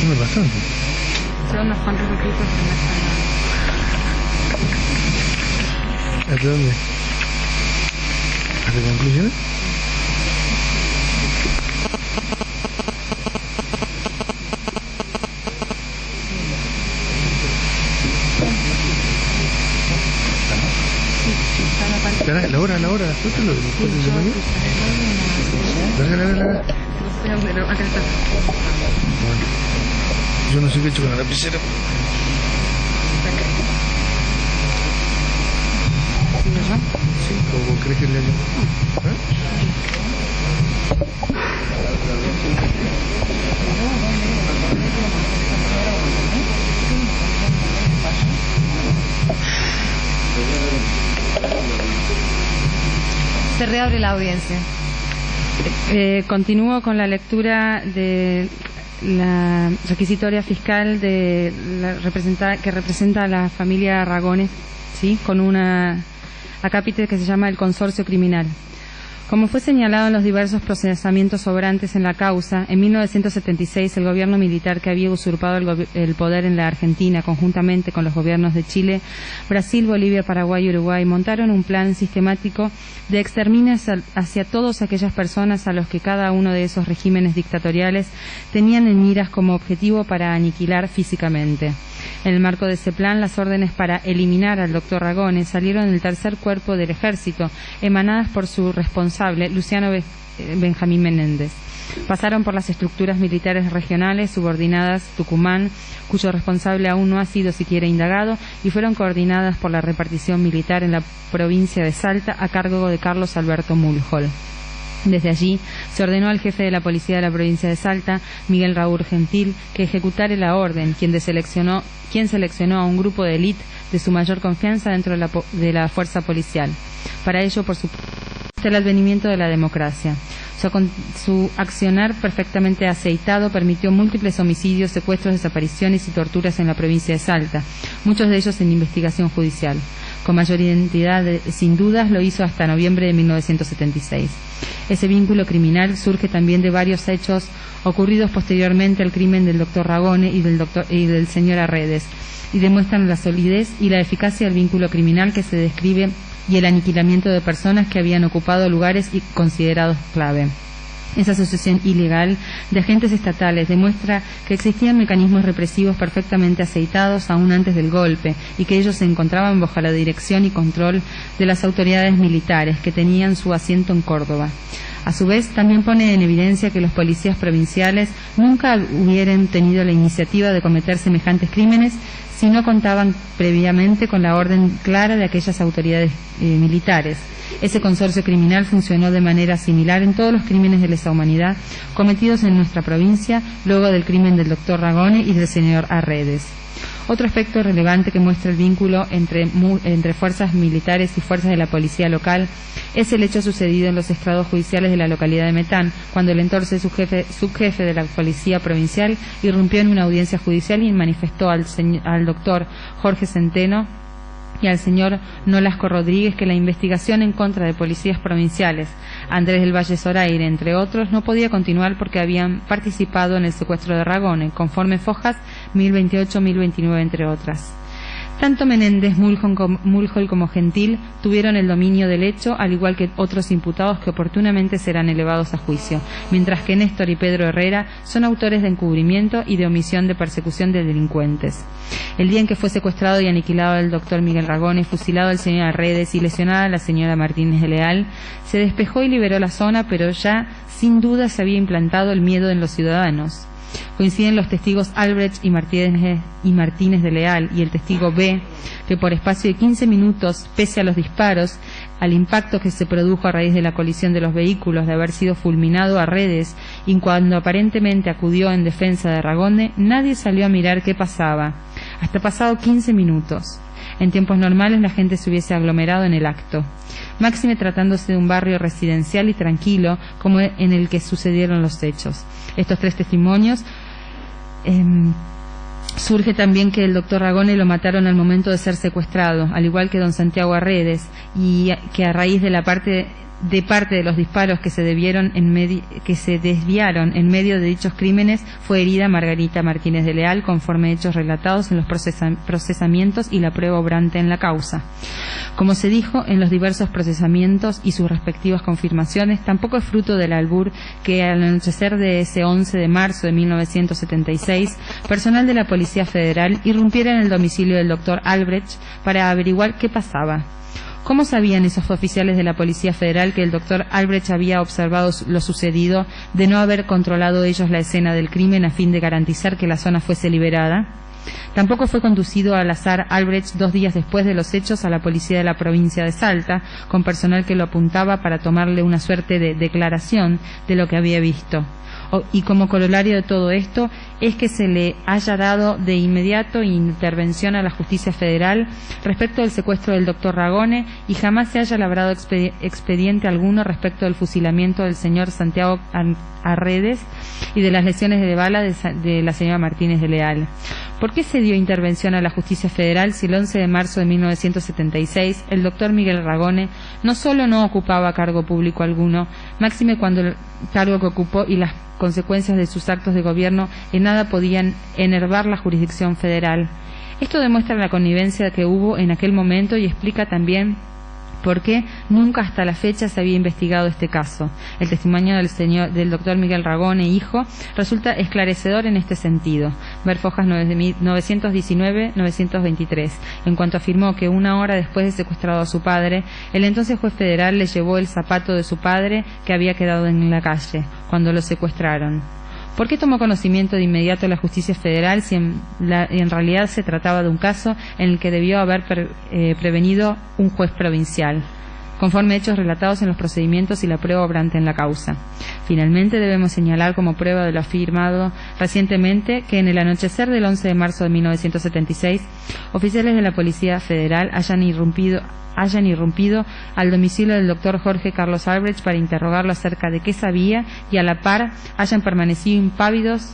consume bastante. Son unos cuantos poquitos, pero no están nada. ¿Hasta dónde? ¿Hasta conclusiones? La hora, suéltalo. Larga. Acá está. Bueno, yo no sé qué he hecho con la lapicera. Sí, ¿o crees que le hago? Se reabre la audiencia. Continúo con la lectura de la requisitoria fiscal de que representa a la familia Ragones, ¿sí? Con una acápite que se llama el consorcio criminal. Como fue señalado en los diversos procesamientos sobrantes en la causa, en 1976 el gobierno militar que había usurpado el poder en la Argentina, conjuntamente con los gobiernos de Chile, Brasil, Bolivia, Paraguay y Uruguay, montaron un plan sistemático de exterminio hacia todas aquellas personas a los que cada uno de esos regímenes dictatoriales tenían en miras como objetivo para aniquilar físicamente. En el marco de ese plan, las órdenes para eliminar al doctor Ragones salieron del tercer cuerpo del ejército, emanadas por su responsable, Luciano Benjamín Menéndez. Pasaron por las estructuras militares regionales subordinadas Tucumán, cuyo responsable aún no ha sido siquiera indagado, y fueron coordinadas por la repartición militar en la provincia de Salta a cargo de Carlos Alberto Mulhol. Desde allí se ordenó al jefe de la policía de la provincia de Salta, Miguel Raúl Gentil, que ejecutara la orden, quien seleccionó a un grupo de élite de su mayor confianza dentro de la fuerza policial. Para ello, por supuesto, el advenimiento de la democracia. Su accionar perfectamente aceitado permitió múltiples homicidios, secuestros, desapariciones y torturas en la provincia de Salta, muchos de ellos en investigación judicial. Con mayor identidad, sin dudas, lo hizo hasta noviembre de 1976. Ese vínculo criminal surge también de varios hechos ocurridos posteriormente al crimen del doctor Ragone y del señor Arredes, y demuestran la solidez y la eficacia del vínculo criminal que se describe y el aniquilamiento de personas que habían ocupado lugares y considerados clave. Esa asociación ilegal de agentes estatales demuestra que existían mecanismos represivos perfectamente aceitados aún antes del golpe y que ellos se encontraban bajo la dirección y control de las autoridades militares que tenían su asiento en Córdoba. A su vez, también pone en evidencia que los policías provinciales nunca hubieran tenido la iniciativa de cometer semejantes crímenes si no contaban previamente con la orden clara de aquellas autoridades militares. Ese consorcio criminal funcionó de manera similar en todos los crímenes de lesa humanidad cometidos en nuestra provincia luego del crimen del doctor Ragone y del señor Arredes. Otro aspecto relevante que muestra el vínculo entre fuerzas militares y fuerzas de la policía local es el hecho sucedido en los estrados judiciales de la localidad de Metán, cuando el entonces subjefe de la policía provincial irrumpió en una audiencia judicial y manifestó al doctor Jorge Centeno y al señor Nolasco Rodríguez que la investigación en contra de policías provinciales, Andrés del Valle Zoraire, entre otros, no podía continuar porque habían participado en el secuestro de Ragone, conforme Fojas 1028-1029, entre otras. Tanto Menéndez, Mulhol como Gentil tuvieron el dominio del hecho, al igual que otros imputados que oportunamente serán elevados a juicio, mientras que Néstor y Pedro Herrera son autores de encubrimiento y de omisión de persecución de delincuentes. El día en que fue secuestrado y aniquilado el doctor Miguel Ragone, fusilado el señor Arredes y lesionada la señora Martínez de Leal, se despejó y liberó la zona, pero ya sin duda se había implantado el miedo en los ciudadanos. Coinciden los testigos Albrecht y Martínez de Leal y el testigo B, que por espacio de 15 minutos, pese a los disparos, al impacto que se produjo a raíz de la colisión de los vehículos, de haber sido fulminado a Arredes, y cuando aparentemente acudió en defensa de Ragone, nadie salió a mirar qué pasaba, hasta pasado 15 minutos. En tiempos normales la gente se hubiese aglomerado en el acto, máxime tratándose de un barrio residencial y tranquilo como en el que sucedieron los hechos. Estos tres testimonios surge también que el doctor Ragone lo mataron al momento de ser secuestrado, al igual que don Santiago Arredes, y que a raíz de la parte de parte de los disparos que se desviaron en medio de dichos crímenes fue herida Margarita Martínez de Leal, conforme hechos relatados en los procesamientos y la prueba obrante en la causa. Como se dijo en los diversos procesamientos y sus respectivas confirmaciones, tampoco es fruto del albur que al anochecer de ese 11 de marzo de 1976, personal de la Policía Federal irrumpiera en el domicilio del doctor Albrecht para averiguar qué pasaba. ¿Cómo sabían esos oficiales de la Policía Federal que el doctor Albrecht había observado lo sucedido, de no haber controlado ellos la escena del crimen a fin de garantizar que la zona fuese liberada? Tampoco fue conducido al azar Albrecht 2 días después de los hechos a la policía de la provincia de Salta, con personal que lo apuntaba para tomarle una suerte de declaración de lo que había visto. Y como corolario de todo esto es que se le haya dado de inmediato intervención a la justicia federal respecto del secuestro del doctor Ragone y jamás se haya labrado expediente alguno respecto del fusilamiento del señor Santiago Arredes y de las lesiones de bala de la señora Martínez de Leal. ¿Por qué se dio intervención a la justicia federal si el 11 de marzo de 1976 el doctor Miguel Ragone no solo no ocupaba cargo público alguno, máxime cuando el cargo que ocupó y las consecuencias de sus actos de gobierno en nada podían enervar la jurisdicción federal? Esto demuestra la connivencia que hubo en aquel momento y explica también por qué nunca hasta la fecha se había investigado este caso. El testimonio del doctor Miguel Ragone, hijo, resulta esclarecedor en este sentido. Ver fojas 919-923. En cuanto afirmó que 1 hora después de secuestrado a su padre, el entonces juez federal le llevó el zapato de su padre que había quedado en la calle cuando lo secuestraron. ¿Por qué tomó conocimiento de inmediato la justicia federal si en realidad se trataba de un caso en el que debió haber prevenido un juez provincial, conforme hechos relatados en los procedimientos y la prueba obrante en la causa? Finalmente, debemos señalar como prueba de lo afirmado recientemente que en el anochecer del 11 de marzo de 1976, oficiales de la Policía Federal hayan irrumpido al domicilio del doctor Jorge Carlos Albrecht para interrogarlo acerca de qué sabía y a la par hayan permanecido impávidos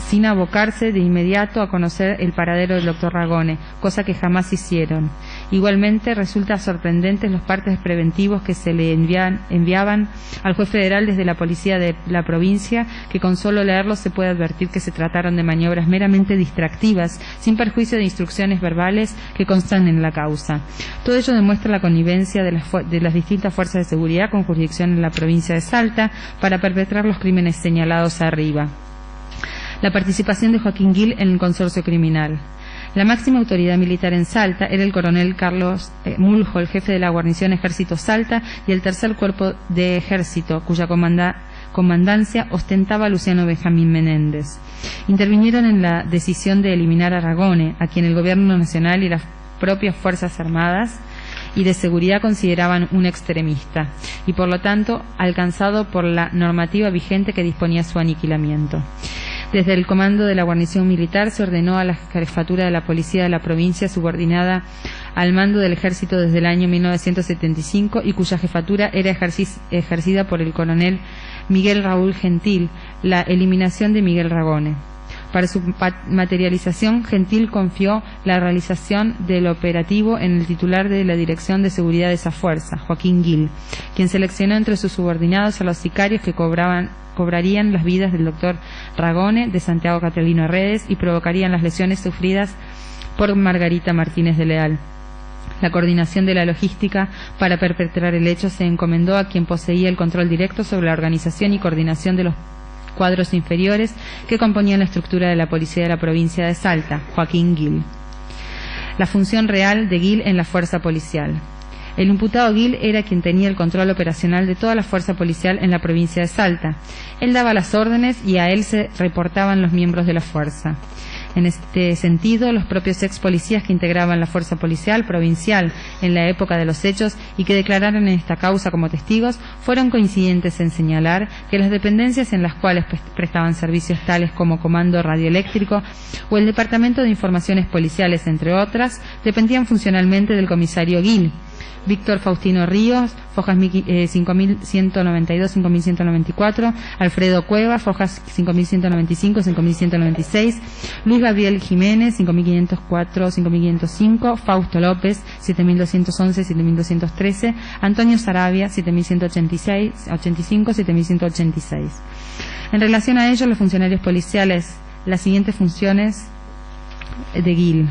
sin abocarse de inmediato a conocer el paradero del doctor Ragone, cosa que jamás hicieron. Igualmente resulta sorprendentes los partes preventivos que se le enviaban al juez federal desde la policía de la provincia, que con solo leerlos se puede advertir que se trataron de maniobras meramente distractivas, sin perjuicio de instrucciones verbales que constan en la causa. Todo ello demuestra la connivencia de las distintas fuerzas de seguridad con jurisdicción en la provincia de Salta para perpetrar los crímenes señalados arriba. La participación de Joaquín Gil en el consorcio criminal. La máxima autoridad militar en Salta era el coronel Carlos Muljo, el jefe de la guarnición Ejército Salta y el tercer cuerpo de ejército, cuya comandancia ostentaba Luciano Benjamín Menéndez. Intervinieron en la decisión de eliminar a Ragone, a quien el gobierno nacional y las propias Fuerzas Armadas y de seguridad consideraban un extremista, y por lo tanto alcanzado por la normativa vigente que disponía su aniquilamiento. Desde el comando de la guarnición militar se ordenó a la jefatura de la policía de la provincia, subordinada al mando del ejército desde el año 1975 y cuya jefatura era ejercida por el coronel Miguel Raúl Gentil, la eliminación de Miguel Ragone. Para su materialización, Gentil confió la realización del operativo en el titular de la Dirección de Seguridad de esa fuerza, Joaquín Gil, quien seleccionó entre sus subordinados a los sicarios que cobrarían las vidas del doctor Ragone, de Santiago Catalino Arredes y provocarían las lesiones sufridas por Margarita Martínez de Leal. La coordinación de la logística para perpetrar el hecho se encomendó a quien poseía el control directo sobre la organización y coordinación de los cuadros inferiores que componían la estructura de la policía de la provincia de Salta, Joaquín Gil. La función real de Gil en la fuerza policial. El imputado Gil era quien tenía el control operacional de toda la fuerza policial en la provincia de Salta. Él daba las órdenes y a él se reportaban los miembros de la fuerza. En este sentido, los propios ex policías que integraban la fuerza policial provincial en la época de los hechos y que declararon en esta causa como testigos fueron coincidentes en señalar que las dependencias en las cuales prestaban servicios tales como Comando Radioeléctrico o el Departamento de Informaciones Policiales, entre otras, dependían funcionalmente del comisario Gil, Víctor Faustino Ríos, fojas 5192-5194, Alfredo Cueva, fojas 5195-5196, Luis Gabriel Jiménez, 5504-5505, Fausto López, 7211-7213, Antonio Sarabia, 7185-7186. En relación a ello, los funcionarios policiales, las siguientes funciones de GIL.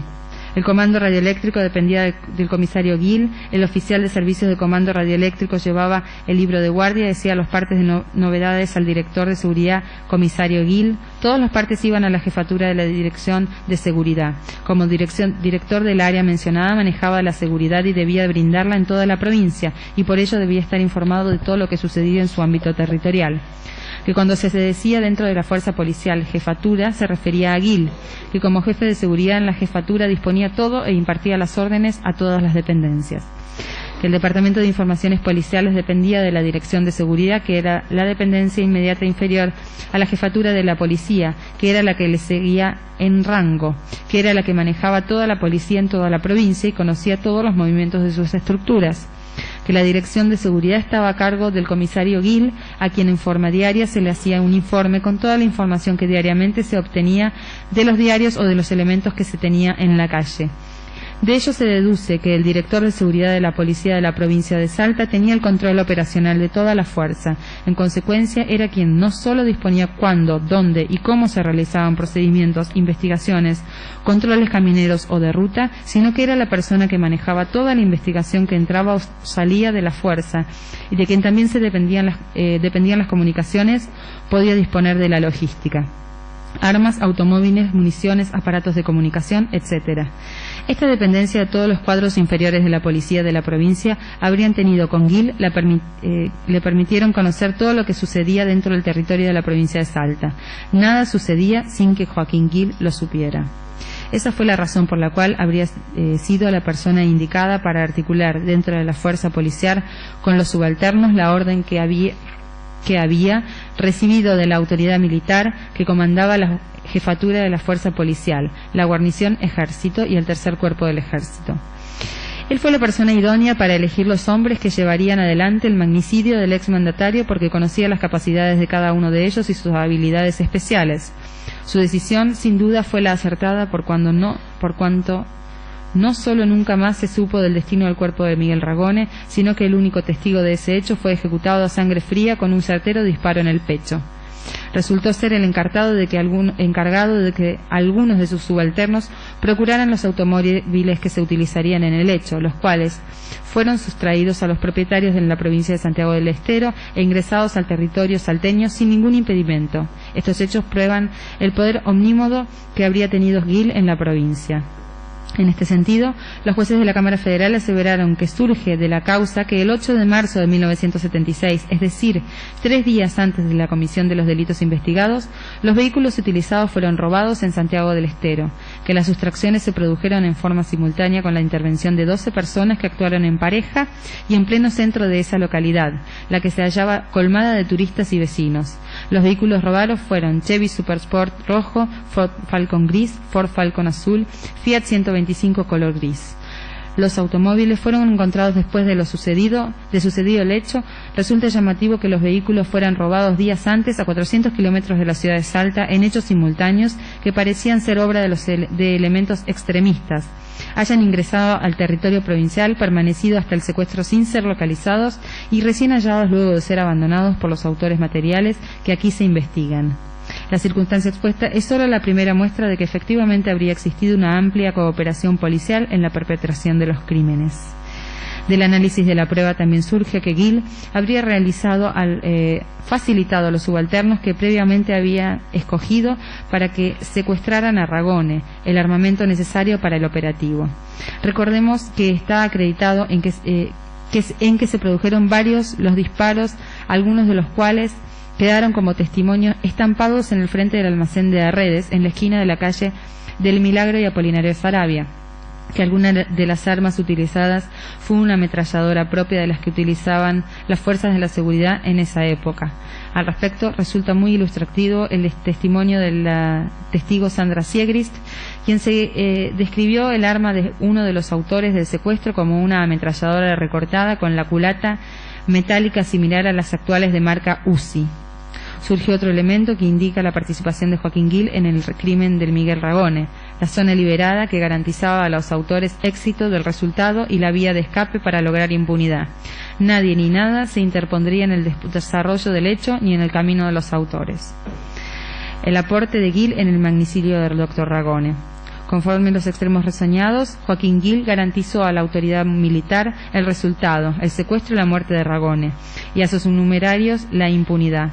El comando radioeléctrico dependía del comisario Gil. El oficial de servicios de comando radioeléctrico llevaba el libro de guardia, decía los partes de novedades al director de seguridad, comisario Gil. Todos los partes iban a la jefatura de la dirección de seguridad. Como director del área mencionada, manejaba la seguridad y debía brindarla en toda la provincia, y por ello debía estar informado de todo lo que sucedía en su ámbito territorial. Que cuando se decía dentro de la fuerza policial jefatura, se refería a Gil, que como jefe de seguridad en la jefatura disponía todo e impartía las órdenes a todas las dependencias. Que el Departamento de Informaciones Policiales dependía de la Dirección de Seguridad, que era la dependencia inmediata inferior a la jefatura de la policía, que era la que le seguía en rango, que era la que manejaba toda la policía en toda la provincia y conocía todos los movimientos de sus estructuras. Que la Dirección de Seguridad estaba a cargo del comisario Gil, a quien en forma diaria se le hacía un informe con toda la información que diariamente se obtenía de los diarios o de los elementos que se tenía en la calle. De ello se deduce que el director de seguridad de la policía de la provincia de Salta tenía el control operacional de toda la fuerza. En consecuencia, era quien no solo disponía cuándo, dónde y cómo se realizaban procedimientos, investigaciones, controles camineros o de ruta, sino que era la persona que manejaba toda la investigación que entraba o salía de la fuerza, y de quien también se dependían las comunicaciones, podía disponer de la logística. Armas, automóviles, municiones, aparatos de comunicación, etc. Esta dependencia de todos los cuadros inferiores de la policía de la provincia habrían tenido con Gil, le permitieron conocer todo lo que sucedía dentro del territorio de la provincia de Salta. Nada sucedía sin que Joaquín Gil lo supiera. Esa fue la razón por la cual habría sido la persona indicada para articular dentro de la fuerza policial con los subalternos la orden que había recibido de la autoridad militar que comandaba la jefatura de la fuerza policial, la guarnición ejército y el tercer cuerpo del ejército. Él fue la persona idónea para elegir los hombres que llevarían adelante el magnicidio del exmandatario, porque conocía las capacidades de cada uno de ellos y sus habilidades especiales. Su decisión sin duda fue la acertada por cuanto no solo nunca más se supo del destino del cuerpo de Miguel Ragone, sino que el único testigo de ese hecho fue ejecutado a sangre fría con un certero disparo en el pecho. Resultó ser el encargado de que algunos de sus subalternos procuraran los automóviles que se utilizarían en el hecho, los cuales fueron sustraídos a los propietarios de la provincia de Santiago del Estero e ingresados al territorio salteño sin ningún impedimento. Estos hechos prueban el poder omnímodo que habría tenido Gil en la provincia. En este sentido, los jueces de la Cámara Federal aseveraron que surge de la causa que el 8 de marzo de 1976, es decir, 3 días antes de la comisión de los delitos investigados, los vehículos utilizados fueron robados en Santiago del Estero, que las sustracciones se produjeron en forma simultánea con la intervención de 12 personas que actuaron en pareja y en pleno centro de esa localidad, la que se hallaba colmada de turistas y vecinos. Los vehículos robados fueron Chevy Supersport rojo, Ford Falcon gris, Ford Falcon azul, Fiat 125 color gris. Los automóviles fueron encontrados después de sucedido el hecho. Resulta llamativo que los vehículos fueran robados días antes a 400 kilómetros de la ciudad de Salta en hechos simultáneos que parecían ser obra de elementos extremistas. Hayan ingresado al territorio provincial, permanecido hasta el secuestro sin ser localizados y recién hallados luego de ser abandonados por los autores materiales que aquí se investigan. La circunstancia expuesta es solo la primera muestra de que efectivamente habría existido una amplia cooperación policial en la perpetración de los crímenes. Del análisis de la prueba también surge que Gil habría facilitado a los subalternos que previamente había escogido para que secuestraran a Ragone el armamento necesario para el operativo. Recordemos que está acreditado en que se produjeron varios los disparos, algunos de los cuales quedaron como testimonio estampados en el frente del almacén de Arredes, en la esquina de la calle del Milagro y Apolinario Sarabia. que alguna de las armas utilizadas fue una ametralladora propia de las que utilizaban las fuerzas de la seguridad en esa época. Al respecto, resulta muy ilustrativo el testimonio de la testigo Sandra Siegrist, quien se describió el arma de uno de los autores del secuestro como una ametralladora recortada con la culata metálica similar a las actuales de marca Uzi. Surgió otro elemento que indica la participación de Joaquín Gil en el crimen del Miguel Ragone, la zona liberada que garantizaba a los autores éxito del resultado y la vía de escape para lograr impunidad. Nadie ni nada se interpondría en el desarrollo del hecho ni en el camino de los autores. El aporte de Gil en el magnicidio del Dr. Ragone. Conforme los extremos reseñados, Joaquín Gil garantizó a la autoridad militar el resultado, el secuestro y la muerte de Ragone, y a sus numerarios la impunidad.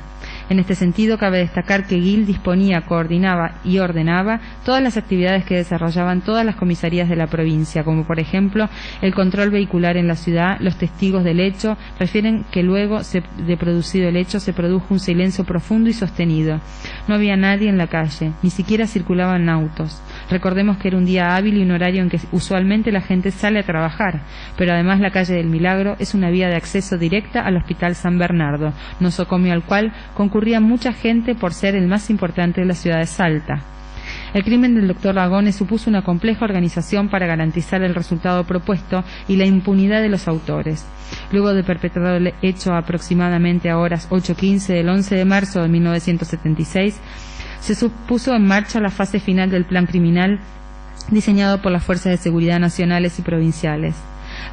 En este sentido, cabe destacar que Gil disponía, coordinaba y ordenaba todas las actividades que desarrollaban todas las comisarías de la provincia, como por ejemplo el control vehicular en la ciudad. Los testigos del hecho refieren que luego de producido el hecho se produjo un silencio profundo y sostenido. No había nadie en la calle, ni siquiera circulaban autos. Recordemos que era un día hábil y un horario en que usualmente la gente sale a trabajar, pero además la calle del Milagro es una vía de acceso directa al Hospital San Bernardo, nosocomio al cual concurría mucha gente por ser el más importante de la ciudad de Salta. El crimen del Dr. Ragone supuso una compleja organización para garantizar el resultado propuesto y la impunidad de los autores. Luego de perpetrado el hecho aproximadamente a horas 8:15 del 11 de marzo de 1976, se puso en marcha la fase final del plan criminal diseñado por las Fuerzas de Seguridad nacionales y provinciales.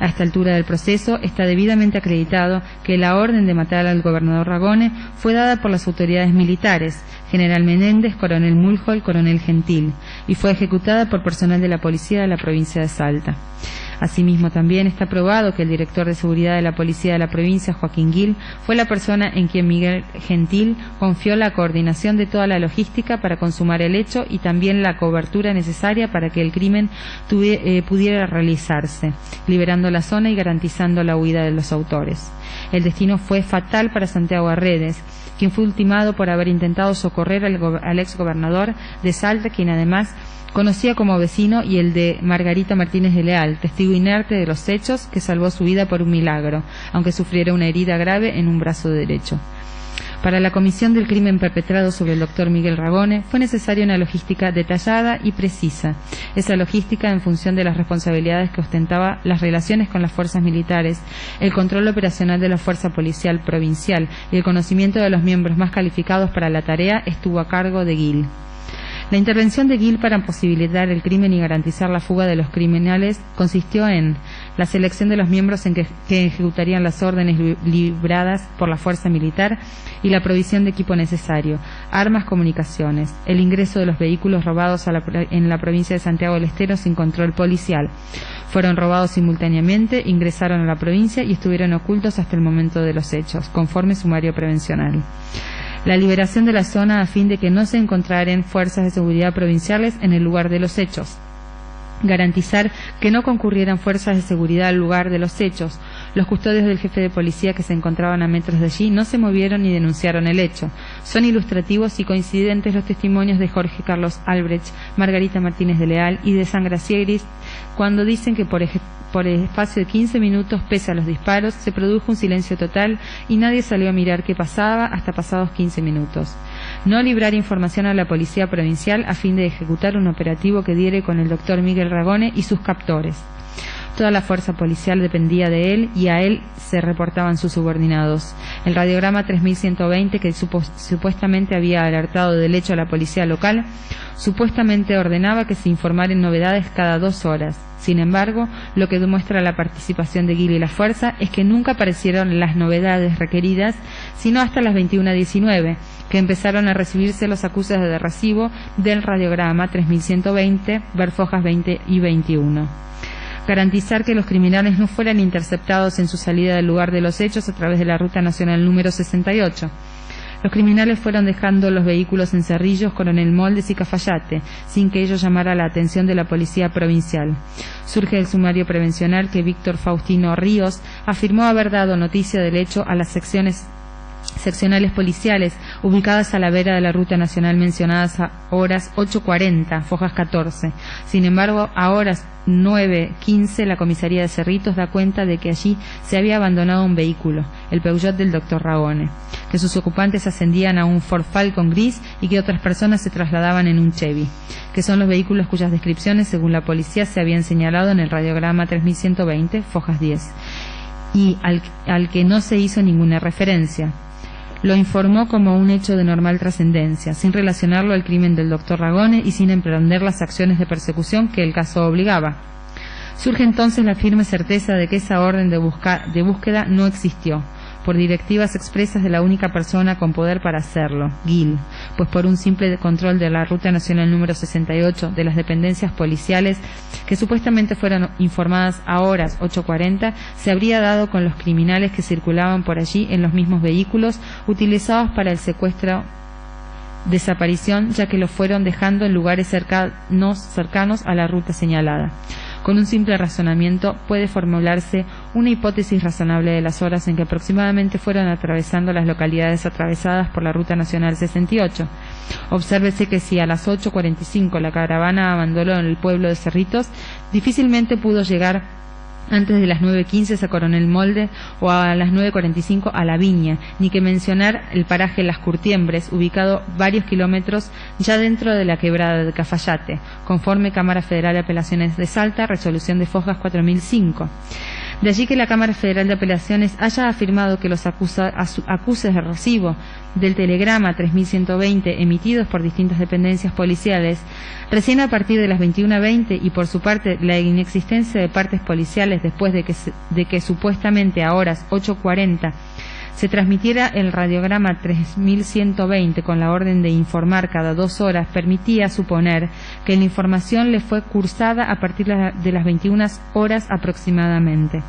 A esta altura del proceso está debidamente acreditado que la orden de matar al gobernador Ragone fue dada por las autoridades militares, general Menéndez, coronel Mulhol, coronel Gentil, y fue ejecutada por personal de la policía de la provincia de Salta. Asimismo, también está probado que el director de seguridad de la policía de la provincia, Joaquín Gil, fue la persona en quien Miguel Gentil confió la coordinación de toda la logística para consumar el hecho y también la cobertura necesaria para que el crimen pudiera realizarse, liberando la zona y garantizando la huida de los autores. El destino fue fatal para Santiago Arredes, quien fue ultimado por haber intentado socorrer al exgobernador de Salta, quien además conocía como vecino, y el de Margarita Martínez de Leal, testigo inerte de los hechos, que salvó su vida por un milagro, aunque sufriera una herida grave en un brazo derecho. Para la comisión del crimen perpetrado sobre el doctor Miguel Ragone fue necesaria una logística detallada y precisa. Esa logística, en función de las responsabilidades que ostentaba, las relaciones con las fuerzas militares, el control operacional de la fuerza policial provincial y el conocimiento de los miembros más calificados para la tarea, estuvo a cargo de Gil. La intervención de Gil para posibilitar el crimen y garantizar la fuga de los criminales consistió en la selección de los miembros que ejecutarían las órdenes libradas por la fuerza militar y la provisión de equipo necesario, armas, comunicaciones, el ingreso de los vehículos robados en la provincia de Santiago del Estero sin control policial. Fueron robados simultáneamente, ingresaron a la provincia y estuvieron ocultos hasta el momento de los hechos, conforme sumario prevencional. La liberación de la zona a fin de que no se encontraran fuerzas de seguridad provinciales en el lugar de los hechos. Garantizar que no concurrieran fuerzas de seguridad al lugar de los hechos. Los custodios del jefe de policía que se encontraban a metros de allí no se movieron ni denunciaron el hecho. Son ilustrativos y coincidentes los testimonios de Jorge Carlos Albrecht, Margarita Martínez de Leal y de Sandra Siegrist cuando dicen que por el espacio de 15 minutos, pese a los disparos, se produjo un silencio total y nadie salió a mirar qué pasaba hasta pasados 15 minutos. No librar información a la policía provincial a fin de ejecutar un operativo que diere con el doctor Miguel Ragone y sus captores. Toda la fuerza policial dependía de él y a él se reportaban sus subordinados. El radiograma 3120, que supuestamente había alertado del hecho a la policía local, supuestamente ordenaba que se informaran novedades cada 2 horas. Sin embargo, lo que demuestra la participación de Gil y la fuerza es que nunca aparecieron las novedades requeridas, sino hasta las 21:19, que empezaron a recibirse los acusados de recibo del radiograma 3120, ver fojas 20 y 21. Garantizar que los criminales no fueran interceptados en su salida del lugar de los hechos a través de la ruta nacional número 68. Los criminales fueron dejando los vehículos en Cerrillos, Coronel Moldes y Cafayate, sin que ello llamara la atención de la policía provincial. Surge del sumario prevencional que Víctor Faustino Ríos afirmó haber dado noticia del hecho a las seccionales policiales ubicadas a la vera de la ruta nacional mencionadas a horas 8:40, fojas 14. Sin embargo, a horas 9:15 la comisaría de Cerritos da cuenta de que allí se había abandonado un vehículo, el Peugeot del Dr. Ragone, que sus ocupantes ascendían a un Ford Falcon gris y que otras personas se trasladaban en un Chevy, que son los vehículos cuyas descripciones, según la policía, se habían señalado en el radiograma 3120, fojas 10, y al que no se hizo ninguna referencia. Lo informó como un hecho de normal trascendencia, sin relacionarlo al crimen del Dr. Ragone y sin emprender las acciones de persecución que el caso obligaba. Surge entonces la firme certeza de que esa orden de búsqueda no existió, por directivas expresas de la única persona con poder para hacerlo, Gil, pues por un simple control de la Ruta Nacional número 68 de las dependencias policiales, que supuestamente fueron informadas a horas 8:40, se habría dado con los criminales que circulaban por allí en los mismos vehículos utilizados para el secuestro, desaparición, ya que lo fueron dejando en lugares cercanos a la ruta señalada. Con un simple razonamiento puede formularse una hipótesis razonable de las horas en que aproximadamente fueron atravesando las localidades atravesadas por la Ruta Nacional 68. Obsérvese que si a las 8:45 la caravana abandonó el pueblo de Cerritos, difícilmente pudo llegar antes de las 9:15 a Coronel Molde o a las 9:45 a La Viña, ni que mencionar el paraje Las Curtiembres, ubicado varios kilómetros ya dentro de la quebrada de Cafayate, conforme Cámara Federal de Apelaciones de Salta, resolución de Fojas 4005. De allí que la Cámara Federal de Apelaciones haya afirmado que los acuses de recibo del telegrama 3120 emitidos por distintas dependencias policiales recién a partir de las 21:20 y por su parte la inexistencia de partes policiales después de que supuestamente a horas 8:40 se transmitiera el radiograma 3120 con la orden de informar cada 2 horas permitía suponer que la información le fue cursada a partir de las 21 horas aproximadamente,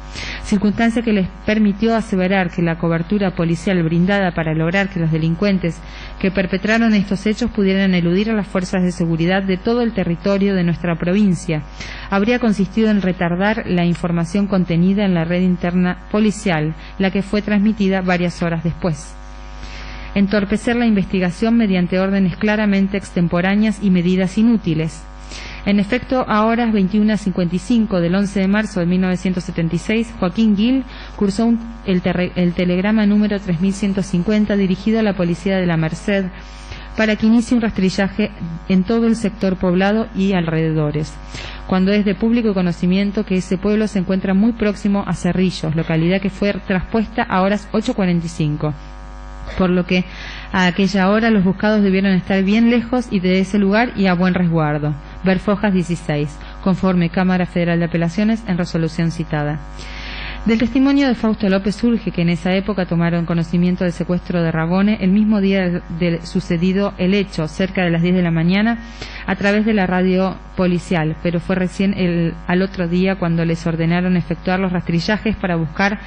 circunstancia que les permitió aseverar que la cobertura policial brindada para lograr que los delincuentes que perpetraron estos hechos pudieran eludir a las fuerzas de seguridad de todo el territorio de nuestra provincia habría consistido en retardar la información contenida en la red interna policial, la que fue transmitida varias horas después. Entorpecer la investigación mediante órdenes claramente extemporáneas y medidas inútiles. En efecto, a horas 21:55 del 11 de marzo de 1976, Joaquín Gil cursó el telegrama número 3150 dirigido a la policía de la Merced para que inicie un rastrillaje en todo el sector poblado y alrededores, cuando es de público conocimiento que ese pueblo se encuentra muy próximo a Cerrillos, localidad que fue traspuesta a horas 8:45, por lo que a aquella hora los buscados debieron estar bien lejos y de ese lugar y a buen resguardo. Ver Fojas 16, conforme Cámara Federal de Apelaciones en resolución citada. Del testimonio de Fausto López surge que en esa época tomaron conocimiento del secuestro de Ragone el mismo día del sucedido el hecho, cerca de las 10 de la mañana, a través de la radio policial, pero fue recién al otro día cuando les ordenaron efectuar los rastrillajes para buscar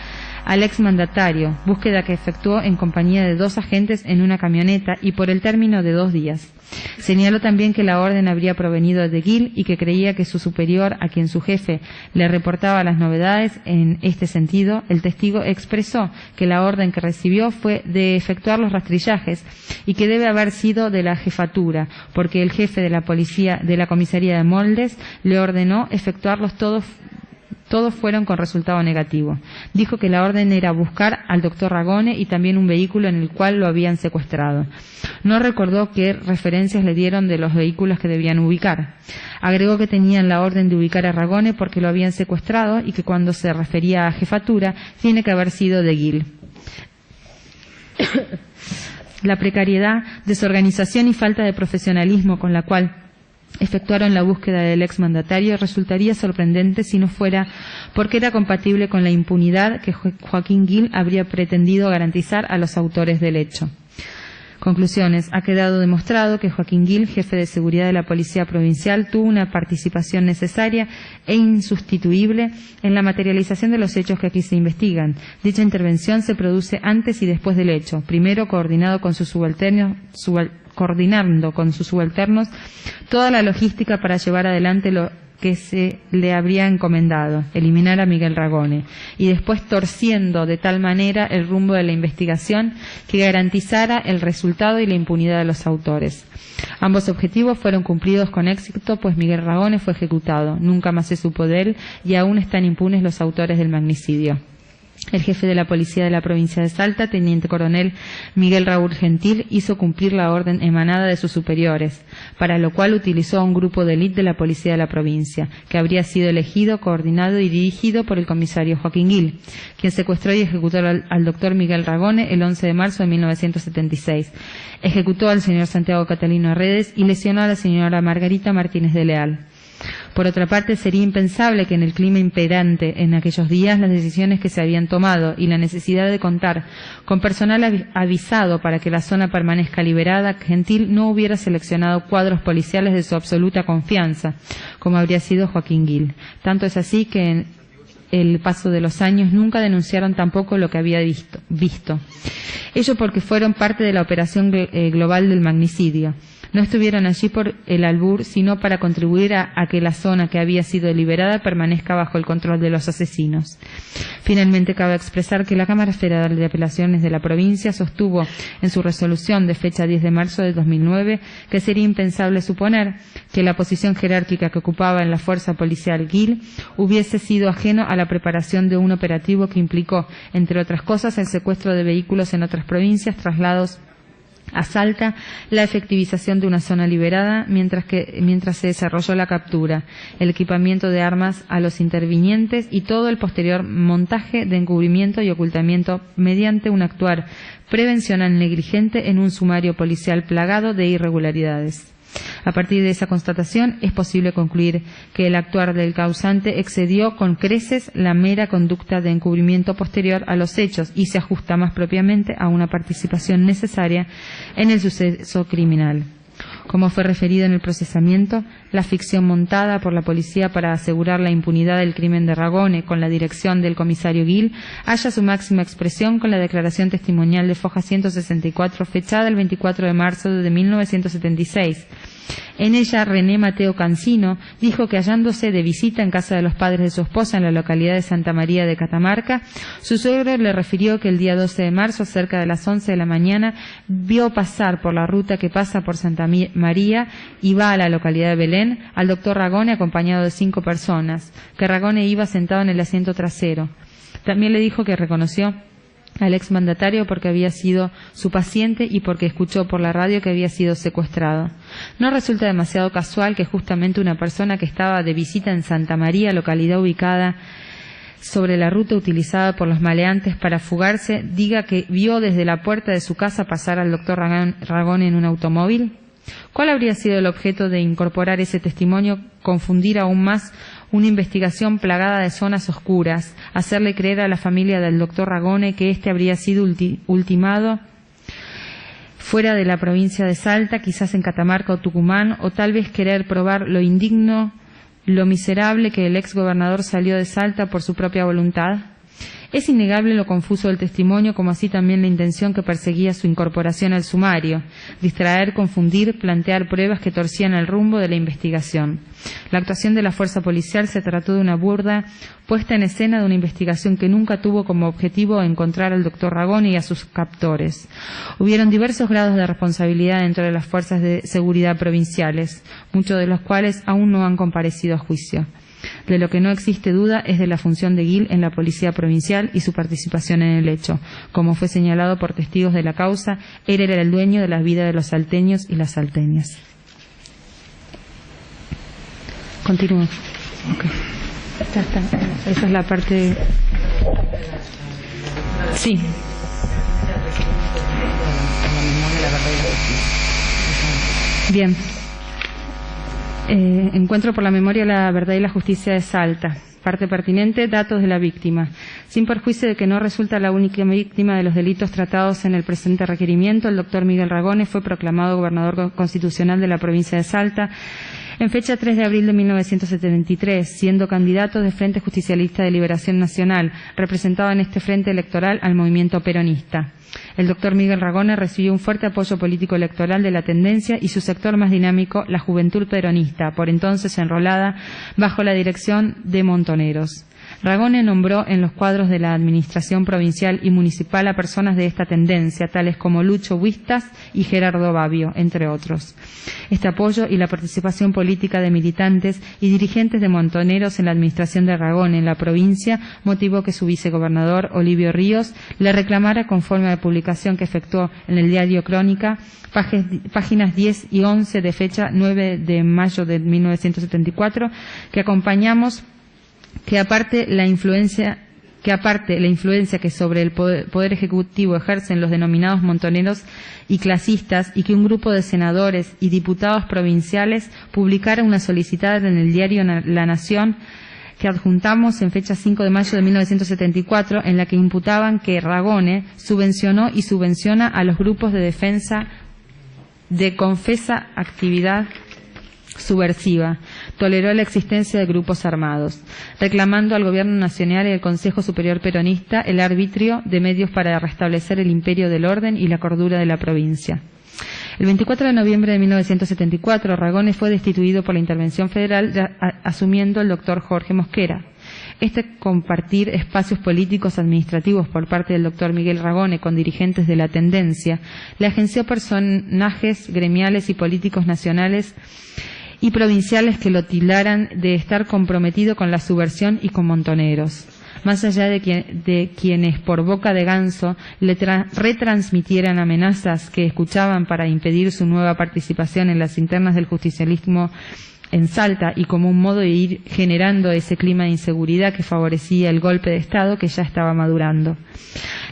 al exmandatario, búsqueda que efectuó en compañía de 2 agentes en una camioneta y por el término de 2 días. Señaló también que la orden habría provenido de Gil y que creía que su superior, a quien su jefe le reportaba las novedades en este sentido, el testigo expresó que la orden que recibió fue de efectuar los rastrillajes y que debe haber sido de la jefatura, porque el jefe de la policía de la comisaría de Moldes le ordenó efectuarlos todos fueron con resultado negativo. Dijo que la orden era buscar al doctor Ragone y también un vehículo en el cual lo habían secuestrado. No recordó qué referencias le dieron de los vehículos que debían ubicar. Agregó que tenían la orden de ubicar a Ragone porque lo habían secuestrado y que cuando se refería a jefatura tiene que haber sido de Gil. La precariedad, desorganización y falta de profesionalismo con la cual efectuaron la búsqueda del exmandatario resultaría sorprendente si no fuera porque era compatible con la impunidad que Joaquín Gil habría pretendido garantizar a los autores del hecho. Conclusiones. Ha quedado demostrado que Joaquín Gil, jefe de seguridad de la Policía Provincial, tuvo una participación necesaria e insustituible en la materialización de los hechos que aquí se investigan. Dicha intervención se produce antes y después del hecho, primero coordinando con sus subalternos toda la logística para llevar adelante que se le habría encomendado, eliminar a Miguel Ragone, y después torciendo de tal manera el rumbo de la investigación que garantizara el resultado y la impunidad de los autores. Ambos objetivos fueron cumplidos con éxito, pues Miguel Ragone fue ejecutado, nunca más se supo de él y aún están impunes los autores del magnicidio. El jefe de la policía de la provincia de Salta, teniente coronel Miguel Raúl Gentil, hizo cumplir la orden emanada de sus superiores, para lo cual utilizó a un grupo de élite de la policía de la provincia, que habría sido elegido, coordinado y dirigido por el comisario Joaquín Gil, quien secuestró y ejecutó al doctor Miguel Ragone el 11 de marzo de 1976. Ejecutó al señor Santiago Catalino Redes y lesionó a la señora Margarita Martínez de Leal. Por otra parte, sería impensable que en el clima imperante en aquellos días las decisiones que se habían tomado y la necesidad de contar con personal avisado para que la zona permanezca liberada, Gentil no hubiera seleccionado cuadros policiales de su absoluta confianza, como habría sido Joaquín Gil. Tanto es así que en el paso de los años nunca denunciaron tampoco lo que había visto. Ello porque fueron parte de la operación global del magnicidio. No estuvieron allí por el albur, sino para contribuir a que la zona que había sido liberada permanezca bajo el control de los asesinos. Finalmente, cabe expresar que la Cámara Federal de Apelaciones de la provincia sostuvo en su resolución de fecha 10 de marzo de 2009 que sería impensable suponer que la posición jerárquica que ocupaba en la fuerza policial Gil hubiese sido ajeno a la preparación de un operativo que implicó, entre otras cosas, el secuestro de vehículos en otras provincias, traslados a Salta, la efectivización de una zona liberada mientras se desarrolló la captura, el equipamiento de armas a los intervinientes y todo el posterior montaje de encubrimiento y ocultamiento mediante un actuar prevencional negligente en un sumario policial plagado de irregularidades. A partir de esa constatación es posible concluir que el actuar del causante excedió con creces la mera conducta de encubrimiento posterior a los hechos y se ajusta más propiamente a una participación necesaria en el suceso criminal. Como fue referido en el procesamiento, la ficción montada por la policía para asegurar la impunidad del crimen de Ragone con la dirección del comisario Gil halla su máxima expresión con la declaración testimonial de Foja 164 fechada el 24 de marzo de 1976. En ella, René Mateo Cancino dijo que hallándose de visita en casa de los padres de su esposa en la localidad de Santa María de Catamarca, su suegro le refirió que el día 12 de marzo, cerca de las 11 de la mañana, vio pasar por la ruta que pasa por Santa María y va a la localidad de Belén al doctor Ragone acompañado de 5 personas, que Ragone iba sentado en el asiento trasero. También le dijo que reconoció al exmandatario porque había sido su paciente y porque escuchó por la radio que había sido secuestrado. No resulta demasiado casual que justamente una persona que estaba de visita en Santa María, localidad ubicada sobre la ruta utilizada por los maleantes para fugarse, diga que vio desde la puerta de su casa pasar al doctor Ragone en un automóvil. ¿Cuál habría sido el objeto de incorporar ese testimonio? Confundir aún más una investigación plagada de zonas oscuras, hacerle creer a la familia del doctor Ragone que éste habría sido ultimado fuera de la provincia de Salta, quizás en Catamarca o Tucumán, o tal vez querer probar lo indigno, lo miserable que el ex gobernador salió de Salta por su propia voluntad. Es innegable lo confuso del testimonio, como así también la intención que perseguía su incorporación al sumario: distraer, confundir, plantear pruebas que torcían el rumbo de la investigación. La actuación de la fuerza policial se trató de una burda puesta en escena de una investigación que nunca tuvo como objetivo encontrar al doctor Ragone y a sus captores. Hubieron diversos grados de responsabilidad dentro de las fuerzas de seguridad provinciales, muchos de los cuales aún no han comparecido a juicio. De lo que no existe duda es de la función de Gil en la policía provincial y su participación en el hecho. Como fue señalado por testigos de la causa, él era el dueño de la vida de los salteños y las salteñas. Continúo. Okay. Ya está. Esa es la parte. Sí. Bien. Encuentro por la memoria la verdad y la justicia de Salta. Parte pertinente, datos de la víctima. Sin perjuicio de que no resulta la única víctima de los delitos tratados en el presente requerimiento, el doctor Miguel Ragone fue proclamado gobernador constitucional de la provincia de Salta En fecha 3 de abril de 1973, siendo candidato del Frente Justicialista de Liberación Nacional, representado en este frente electoral al movimiento peronista. El doctor Miguel Ragone recibió un fuerte apoyo político electoral de la tendencia y su sector más dinámico, la Juventud Peronista, por entonces enrolada bajo la dirección de Montoneros. Ragone nombró en los cuadros de la administración provincial y municipal a personas de esta tendencia, tales como Lucho Huistas y Gerardo Babio, entre otros. Este apoyo y la participación política de militantes y dirigentes de Montoneros en la administración de Ragone en la provincia motivó que su vicegobernador, Olivio Ríos, le reclamara, conforme a la publicación que efectuó en el diario Crónica, páginas 10 y 11 de fecha 9 de mayo de 1974, que acompañamos, que aparte la influencia que sobre el poder ejecutivo ejercen los denominados montoneros y clasistas, y que un grupo de senadores y diputados provinciales publicara una solicitada en el diario La Nación, que adjuntamos en fecha 5 de mayo de 1974, en la que imputaban que Ragone subvencionó y subvenciona a los grupos de defensa de confesa actividad subversiva, toleró la existencia de grupos armados, reclamando al Gobierno Nacional y al Consejo Superior Peronista el arbitrio de medios para restablecer el imperio del orden y la cordura de la provincia. El 24 de noviembre de 1974, Ragone fue destituido por la intervención federal, asumiendo el doctor Jorge Mosquera. Este compartir espacios políticos administrativos por parte del doctor Miguel Ragone con dirigentes de la tendencia le agenció personajes gremiales y políticos nacionales y provinciales que lo tildaran de estar comprometido con la subversión y con Montoneros. Más allá de quienes por boca de ganso le retransmitieran amenazas que escuchaban para impedir su nueva participación en las internas del justicialismo en Salta, y como un modo de ir generando ese clima de inseguridad que favorecía el golpe de Estado que ya estaba madurando.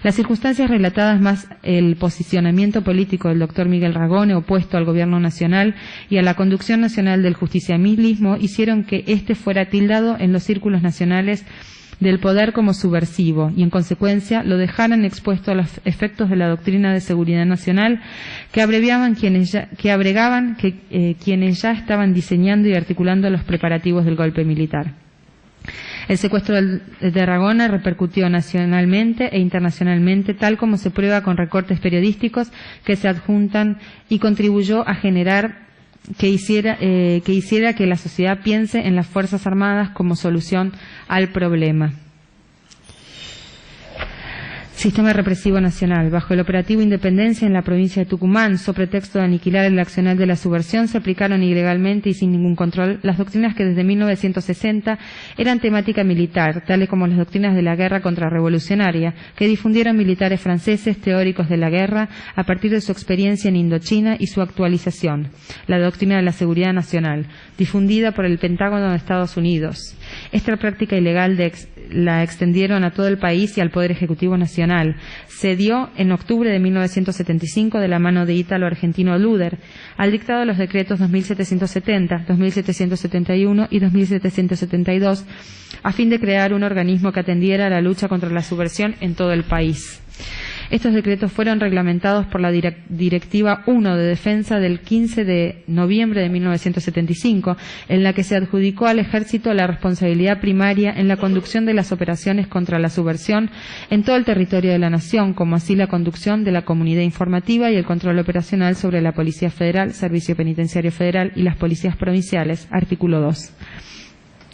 Las circunstancias relatadas, más el posicionamiento político del doctor Miguel Ragone opuesto al Gobierno Nacional y a la conducción nacional del justicialismo, hicieron que éste fuera tildado en los círculos nacionales del poder como subversivo, y en consecuencia lo dejaran expuesto a los efectos de la doctrina de seguridad nacional que abregaban quienes ya estaban diseñando y articulando los preparativos del golpe militar. El secuestro de Ragone repercutió nacionalmente e internacionalmente, tal como se prueba con recortes periodísticos que se adjuntan, y contribuyó a generar que hiciera que la sociedad piense en las Fuerzas Armadas como solución al problema. Sistema represivo nacional. Bajo el operativo Independencia en la provincia de Tucumán, so pretexto de aniquilar el accionar de la subversión, se aplicaron ilegalmente y sin ningún control las doctrinas que desde 1960 eran temática militar, tales como las doctrinas de la guerra contrarrevolucionaria, que difundieron militares franceses teóricos de la guerra a partir de su experiencia en Indochina y su actualización, la doctrina de la seguridad nacional, difundida por el Pentágono de Estados Unidos. Esta práctica ilegal la extendieron a todo el país y al Poder Ejecutivo Nacional. Se dio en octubre de 1975 de la mano de ítalo-argentino Luder, al dictado de los decretos 2770, 2771 y 2772, a fin de crear un organismo que atendiera a la lucha contra la subversión en todo el país. Estos decretos fueron reglamentados por la Directiva 1 de Defensa del 15 de noviembre de 1975, en la que se adjudicó al Ejército la responsabilidad primaria en la conducción de las operaciones contra la subversión en todo el territorio de la Nación, como así la conducción de la comunidad informativa y el control operacional sobre la Policía Federal, Servicio Penitenciario Federal y las policías provinciales. Artículo 2.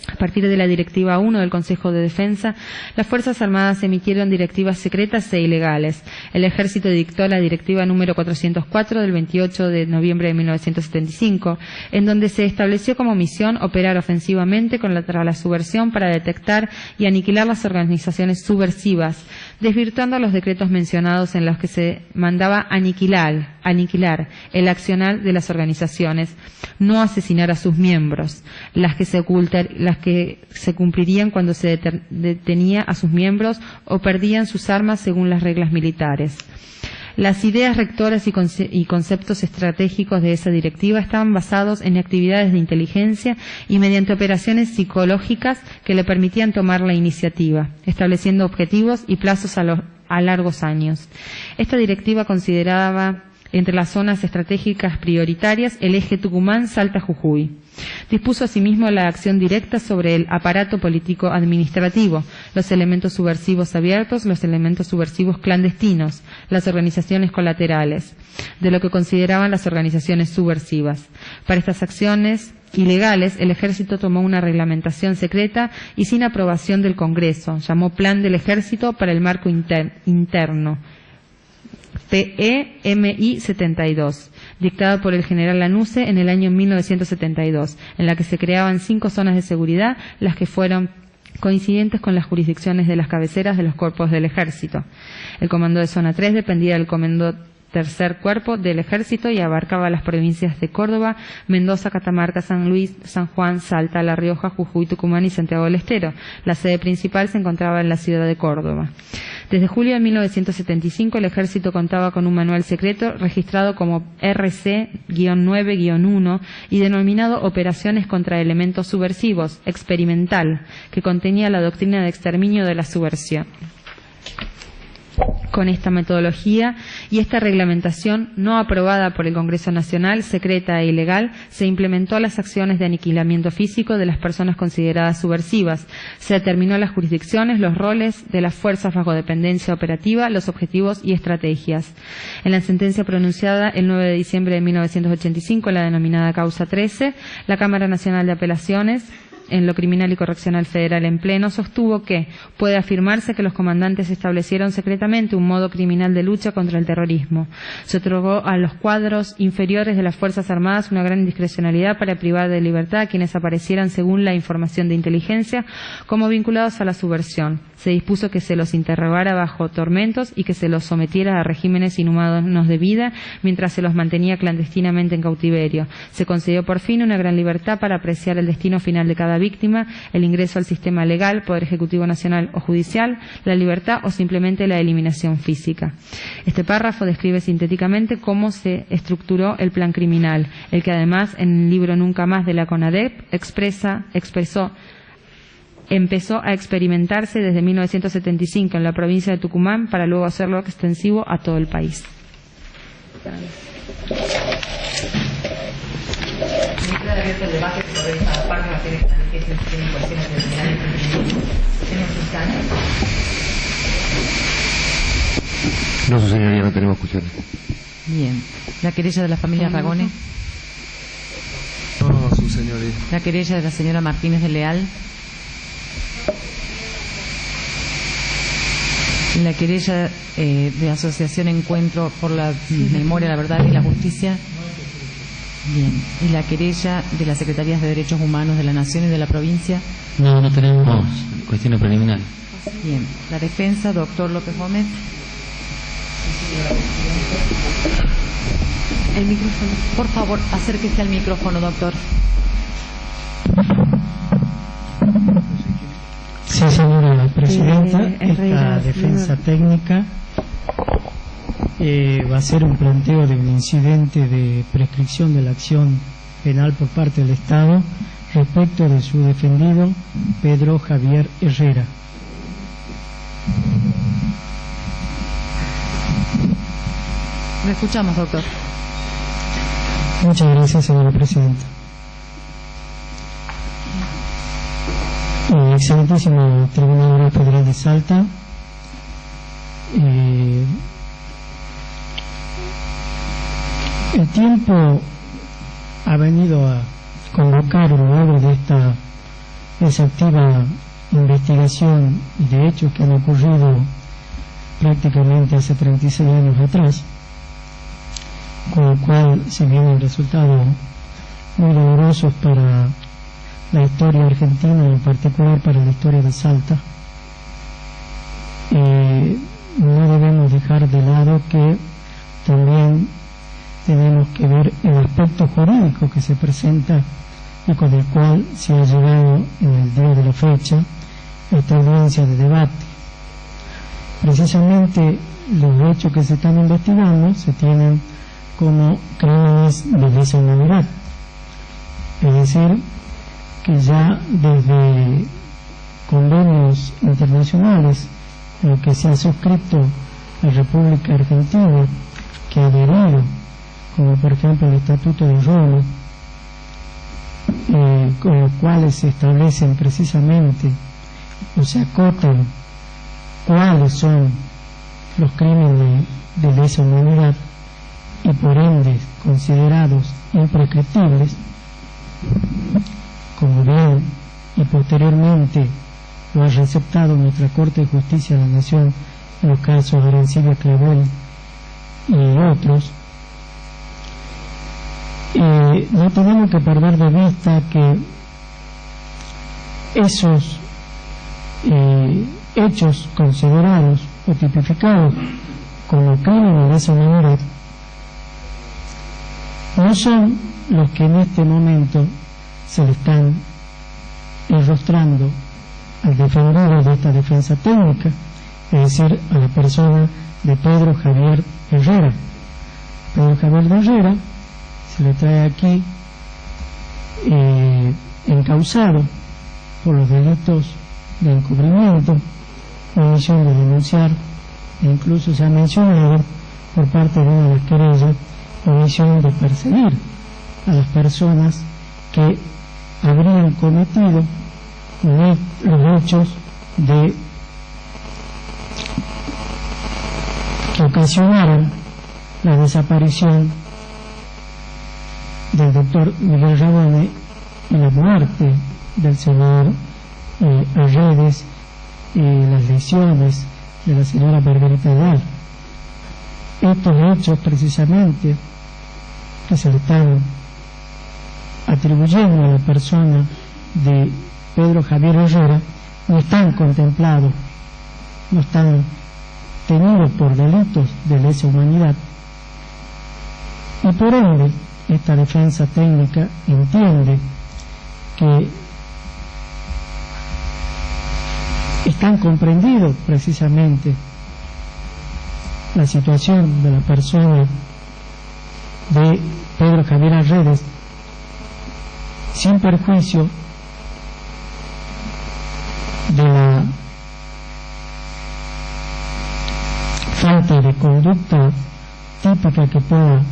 A partir de la Directiva 1 del Consejo de Defensa, las Fuerzas Armadas emitieron directivas secretas e ilegales. El Ejército dictó la Directiva número 404 del 28 de noviembre de 1975, en donde se estableció como misión operar ofensivamente contra la subversión para detectar y aniquilar las organizaciones subversivas, desvirtuando los decretos mencionados en los que se mandaba aniquilar el accionar de las organizaciones, no asesinar a sus miembros, las que se cumplirían cuando se detenía a sus miembros o perdían sus armas según las reglas militares. Las ideas rectoras y conceptos estratégicos de esa directiva estaban basados en actividades de inteligencia y mediante operaciones psicológicas que le permitían tomar la iniciativa, estableciendo objetivos y plazos a largos años. Esta directiva consideraba entre las zonas estratégicas prioritarias el eje Tucumán-Salta-Jujuy. Dispuso asimismo la acción directa sobre el aparato político-administrativo, los elementos subversivos abiertos, los elementos subversivos clandestinos, las organizaciones colaterales, de lo que consideraban las organizaciones subversivas. Para estas acciones ilegales, el Ejército tomó una reglamentación secreta y sin aprobación del Congreso. Llamó Plan del Ejército para el Marco Interno, PEMI 72, dictado por el general Lanusse en el año 1972, en la que se creaban 5 zonas de seguridad, las que fueron coincidentes con las jurisdicciones de las cabeceras de los cuerpos del Ejército. El Comando de Zona 3 dependía del Comando Tercer Cuerpo del Ejército y abarcaba las provincias de Córdoba, Mendoza, Catamarca, San Luis, San Juan, Salta, La Rioja, Jujuy, Tucumán y Santiago del Estero. La sede principal se encontraba en la ciudad de Córdoba. Desde julio de 1975 el Ejército contaba con un manual secreto registrado como RC-9-1 y denominado Operaciones contra Elementos Subversivos, experimental, que contenía la doctrina de exterminio de la subversión. Con esta metodología y esta reglamentación no aprobada por el Congreso Nacional, secreta e ilegal, se implementó las acciones de aniquilamiento físico de las personas consideradas subversivas. Se determinó las jurisdicciones, los roles de las fuerzas bajo dependencia operativa, los objetivos y estrategias. En la sentencia pronunciada el 9 de diciembre de 1985, la denominada Causa 13, la Cámara Nacional de Apelaciones en lo Criminal y Correccional Federal en pleno, sostuvo que puede afirmarse que los comandantes establecieron secretamente un modo criminal de lucha contra el terrorismo. Se otorgó a los cuadros inferiores de las Fuerzas Armadas una gran discrecionalidad para privar de libertad a quienes aparecieran, según la información de inteligencia, como vinculados a la subversión. Se dispuso que se los interrogara bajo tormentos y que se los sometiera a regímenes inhumanos de vida mientras se los mantenía clandestinamente en cautiverio. Se concedió por fin una gran libertad para apreciar el destino final de cada víctima, el ingreso al sistema legal, Poder Ejecutivo Nacional o Judicial, la libertad o simplemente la eliminación física. Este párrafo describe sintéticamente cómo se estructuró el plan criminal, el que además en el libro Nunca Más de la CONADEP empezó a experimentarse desde 1975 en la provincia de Tucumán para luego hacerlo extensivo a todo el país. Queda abierto el debate sobre esta parte de materias que se tienen cuestiones terminales. ¿Tenemos instantes? No, su señoría, no tenemos cuestiones. Bien. ¿La querella de la familia Ragone? No, su señoría. ¿La querella de la señora Martínez de Leal? ¿La querella de Asociación Encuentro por la Memoria, la Verdad y la Justicia? Bien. ¿Y la querella de las Secretarías de Derechos Humanos de la Nación y de la provincia? No, no tenemos cuestiones preliminares. Bien. ¿La defensa, doctor López Gómez? El micrófono. Por favor, acérquese al micrófono, doctor. Sí, señora presidenta, esta defensa técnica va a ser un planteo de un incidente de prescripción de la acción penal por parte del Estado respecto de su defendido Pedro Javier Herrera. Lo escuchamos, doctor. Muchas gracias, señora presidenta. Excelentísimo Tribunal Oral Federal de Salta, el tiempo ha venido a convocar luego de esta exhaustiva investigación de hechos que han ocurrido prácticamente hace 36 años atrás, con lo cual se vienen resultados muy dolorosos para la historia argentina y en particular para la historia de Salta. No debemos dejar de lado que también tenemos que ver el aspecto jurídico que se presenta y con el cual se ha llegado en el día de la fecha esta audiencia de debate. Precisamente los hechos que se están investigando se tienen como crímenes de lesa humanidad, es decir, que ya desde convenios internacionales en los que se ha suscrito la República Argentina, que ha adherido, como por ejemplo el Estatuto de Roma, con los cuales se establecen precisamente o se acotan cuáles son los crímenes de lesa humanidad y por ende considerados imprescriptibles, como bien y posteriormente lo ha receptado nuestra Corte de Justicia de la Nación en los casos de Arencibia Clavel y otros. No tenemos que perder de vista que esos hechos considerados o tipificados como crímenes de esa manera no son los que en este momento se le están enrostrando al defendido de esta defensa técnica, es decir, a la persona de Pedro Javier Herrera. Pedro Javier Herrera se le trae aquí encausado por los delitos de encubrimiento, omisión de denunciar, e incluso se ha mencionado por parte de una de las querellas omisión de perseguir a las personas que habrían cometido los hechos que ocasionaron la desaparición del doctor Miguel Ragone y la muerte del señor Arredes y las lesiones de la señora Margarita Vidal. Estos hechos precisamente que se le están atribuyendo a la persona de Pedro Javier Herrera no están contemplados, no están tenidos por delitos de lesa humanidad, y por ende esta defensa técnica entiende que están comprendidos precisamente la situación de la persona de Pedro Javier Arredes, sin perjuicio de la falta de conducta típica que pueda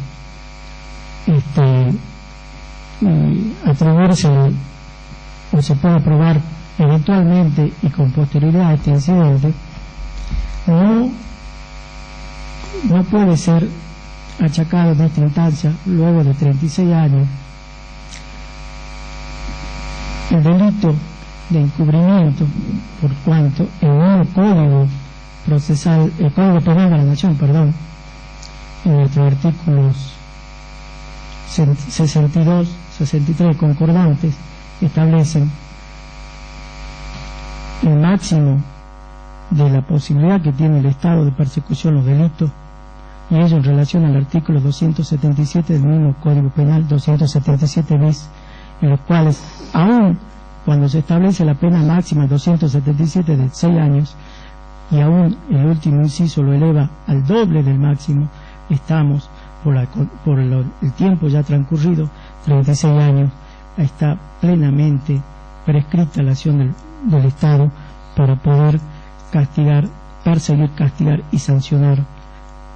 atribuirse o se pueda probar eventualmente y con posterioridad a este incidente, no puede ser achacado en esta instancia, luego de 36 años, el delito de encubrimiento, por cuanto en el Código Procesal, el Código Penal de la Nación, en nuestros artículos 62, 63 concordantes, establecen el máximo de la posibilidad que tiene el Estado de persecución los delitos, y ello en relación al artículo 277 del mismo Código Penal, 277 bis, en los cuales, aún cuando se establece la pena máxima, el 277 de 6 años, y aún el último inciso lo eleva al doble del máximo, estamos, por el tiempo ya transcurrido, 36 años, está plenamente prescrita la acción del Estado para poder castigar, perseguir, castigar y sancionar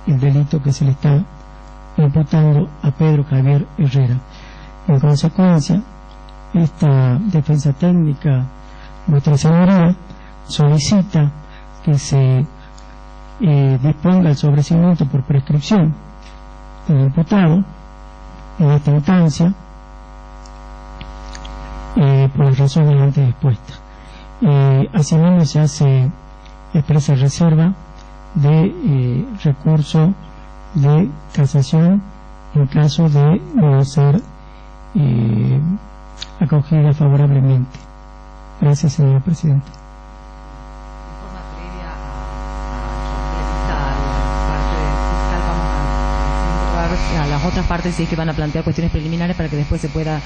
el delito que se le está imputando a Pedro Javier Herrera. En consecuencia, esta defensa técnica, nuestra señoría, solicita que se disponga el sobreseimiento por prescripción del imputado en esta instancia, por las razones antes expuestas. Asimismo se hace expresa reserva de recurso de casación en caso de no ser acogida favorablemente. Gracias, señora presidenta. De forma previa a la parte fiscal, vamos a las otras partes si es que van a plantear cuestiones preliminares para que después se pueda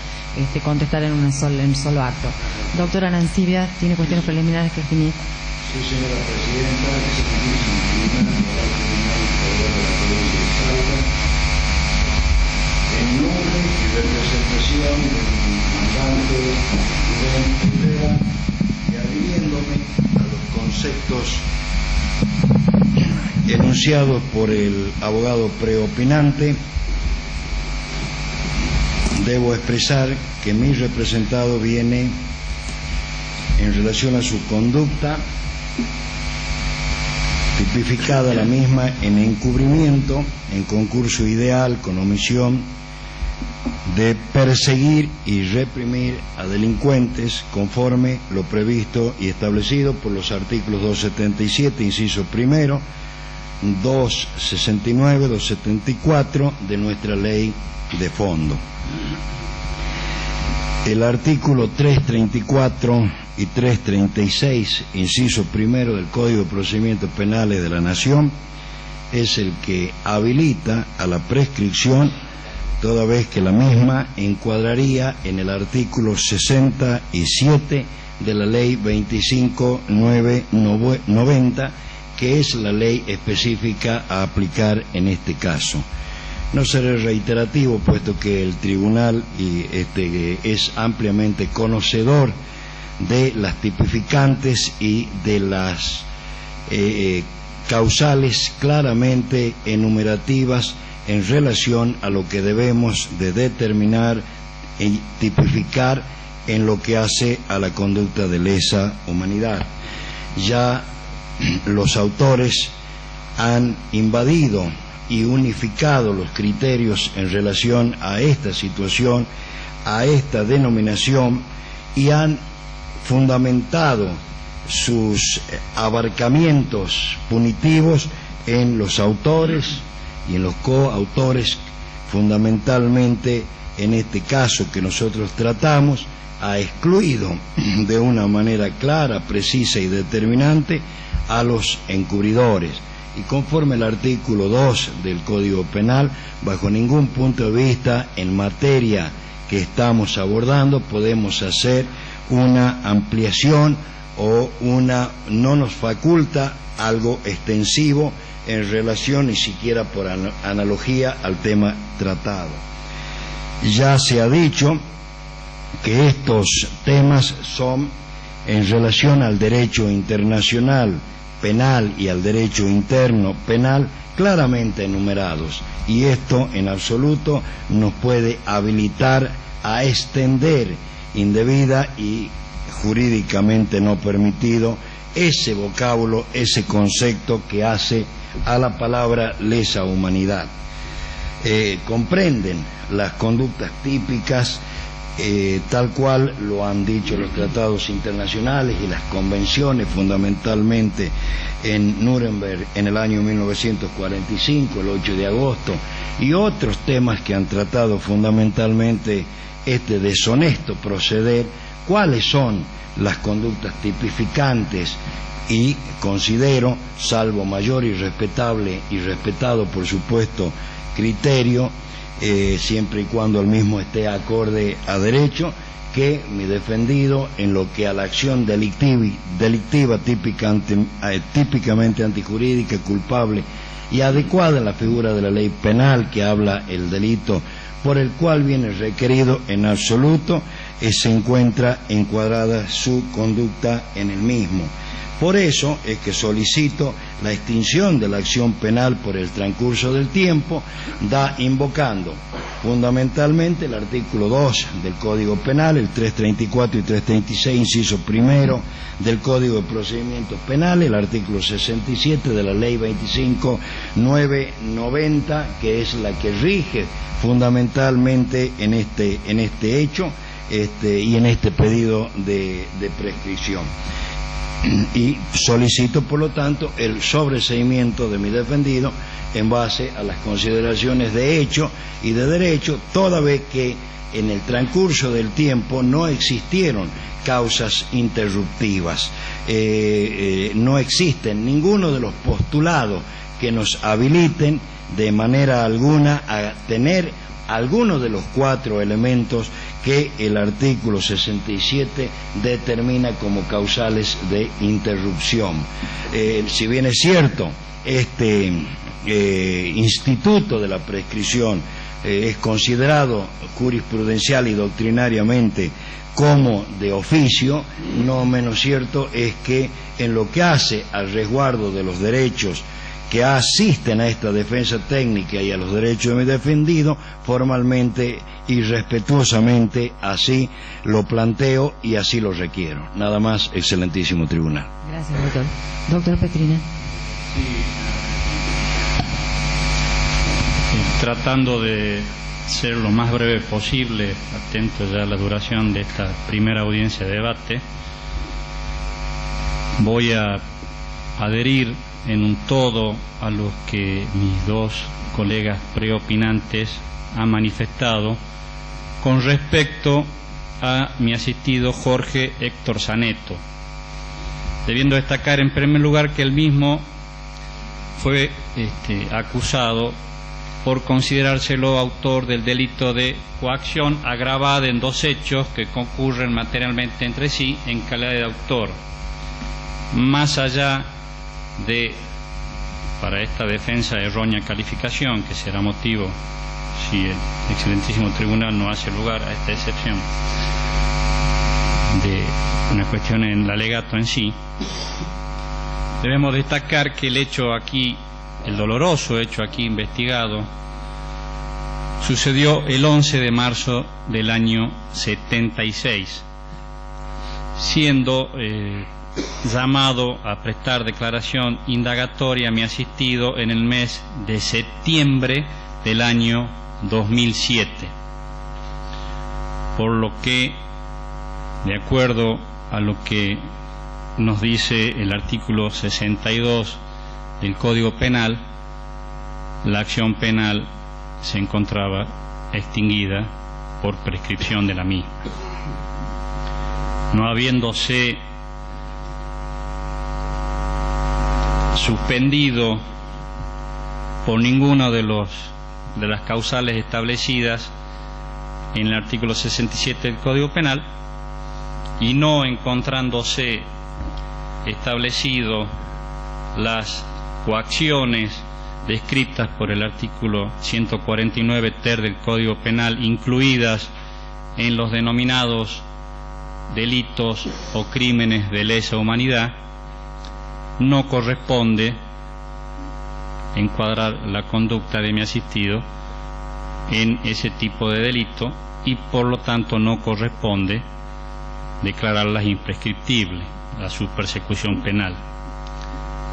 contestar en un solo acto. Doctora Arancibia, ¿tiene cuestiones preliminares que definir? Sí, señora presidenta, en nombre y representación del comandante Rubén Herrera, y adhiriéndome a los conceptos enunciados por el abogado preopinante, debo expresar que mi representado viene en relación a su conducta, tipificada la misma en encubrimiento, en concurso ideal con omisión de perseguir y reprimir a delincuentes conforme lo previsto y establecido por los artículos 277, inciso primero, 269, 274 de nuestra ley de fondo. El artículo 334 y 336, inciso primero del Código de Procedimientos Penales de la Nación, es el que habilita a la prescripción, toda vez que la misma encuadraría en el artículo 67 de la Ley 25.990, que es la ley específica a aplicar en este caso. No seré reiterativo, puesto que el tribunal es ampliamente conocedor de las tipificantes y de las causales claramente enumerativas en relación a lo que debemos de determinar y tipificar en lo que hace a la conducta de lesa humanidad. Ya los autores han invadido y unificado los criterios en relación a esta situación, a esta denominación, y han fundamentado sus abarcamientos punitivos en los autores y en los coautores, fundamentalmente en este caso que nosotros tratamos, ha excluido de una manera clara, precisa y determinante a los encubridores. Y conforme al artículo 2 del Código Penal, bajo ningún punto de vista en materia que estamos abordando podemos hacer una ampliación o no nos faculta algo extensivo en relación ni siquiera por analogía al tema tratado. Ya se ha dicho que estos temas son en relación al derecho internacional penal y al derecho interno penal claramente enumerados, y esto en absoluto nos puede habilitar a extender indebida y jurídicamente no permitido ese vocábulo, ese concepto que hace a la palabra lesa humanidad. Comprenden las conductas típicas tal cual lo han dicho los tratados internacionales y las convenciones, fundamentalmente en Nuremberg en el año 1945, el 8 de agosto, y otros temas que han tratado fundamentalmente este deshonesto proceder. ¿Cuáles son las conductas tipificantes? Y considero, salvo mayor y respetado por supuesto criterio, siempre y cuando el mismo esté acorde a derecho, que mi defendido en lo que a la acción delictiva típicamente antijurídica, culpable y adecuada en la figura de la ley penal que habla el delito por el cual viene requerido en absoluto, se encuentra encuadrada su conducta en el mismo. Por eso es que solicito la extinción de la acción penal por el transcurso del tiempo, invocando fundamentalmente el artículo 2 del Código Penal, el 334 y 336, inciso primero del Código de Procedimientos Penales, el artículo 67 de la Ley 25.990, que es la que rige fundamentalmente en este hecho y en este pedido de prescripción. Y solicito, por lo tanto, el sobreseimiento de mi defendido en base a las consideraciones de hecho y de derecho, toda vez que en el transcurso del tiempo no existieron causas interruptivas, no existen ninguno de los postulados que nos habiliten de manera alguna a tener alguno de los 4 elementos que el artículo 67 determina como causales de interrupción. Si bien es cierto, este instituto de la prescripción es considerado jurisprudencial y doctrinariamente como de oficio, no menos cierto es que en lo que hace al resguardo de los derechos que asisten a esta defensa técnica y a los derechos de mi defendido, formalmente y respetuosamente así lo planteo y así lo requiero. Nada más, excelentísimo tribunal. Gracias, doctor. Doctor Petrina. Tratando de ser lo más breve posible, atento ya a la duración de esta primera audiencia de debate, voy a adherir en un todo a lo que mis dos colegas preopinantes han manifestado con respecto a mi asistido Jorge Héctor Zaneto, debiendo destacar en primer lugar que él mismo fue acusado por considerárselo autor del delito de coacción agravada en dos hechos que concurren materialmente entre sí en calidad de autor. Más allá de, para esta defensa, errónea calificación, que será motivo si el excelentísimo tribunal no hace lugar a esta excepción de una cuestión en el alegato en sí, debemos destacar que el hecho aquí, el doloroso hecho aquí investigado, sucedió el 11 de marzo del año 76, siendo llamado a prestar declaración indagatoria a mi asistido en el mes de septiembre del año 2007, por lo que, de acuerdo a lo que nos dice el artículo 62 del Código Penal, la acción penal se encontraba extinguida por prescripción de la misma. No habiéndose suspendido por ninguna de las causales establecidas en el artículo 67 del Código Penal, y no encontrándose establecido las coacciones descritas por el artículo 149 ter del Código Penal, incluidas en los denominados delitos o crímenes de lesa humanidad, no corresponde encuadrar la conducta de mi asistido en ese tipo de delito y por lo tanto no corresponde declararlas imprescriptibles a su persecución penal,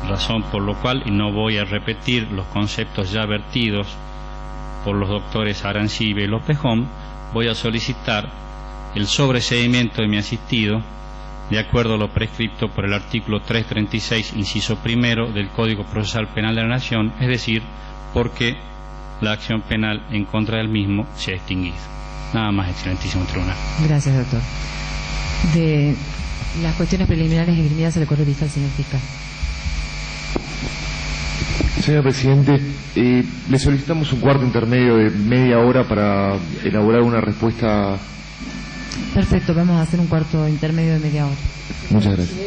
razón por lo cual, y no voy a repetir los conceptos ya vertidos por los doctores Arancibia y López-Hom, voy a solicitar el sobreseimiento de mi asistido de acuerdo a lo prescripto por el artículo 336, inciso primero del Código Procesal Penal de la Nación, es decir, porque la acción penal en contra del mismo se ha extinguido. Nada más, excelentísimo tribunal. Gracias, doctor. De las cuestiones preliminares esgrimidas se le corre vista al señor fiscal. Señor presidente, le solicitamos un cuarto intermedio de media hora para elaborar una respuesta. Perfecto, vamos a hacer un cuarto intermedio de media hora. Muchas gracias. En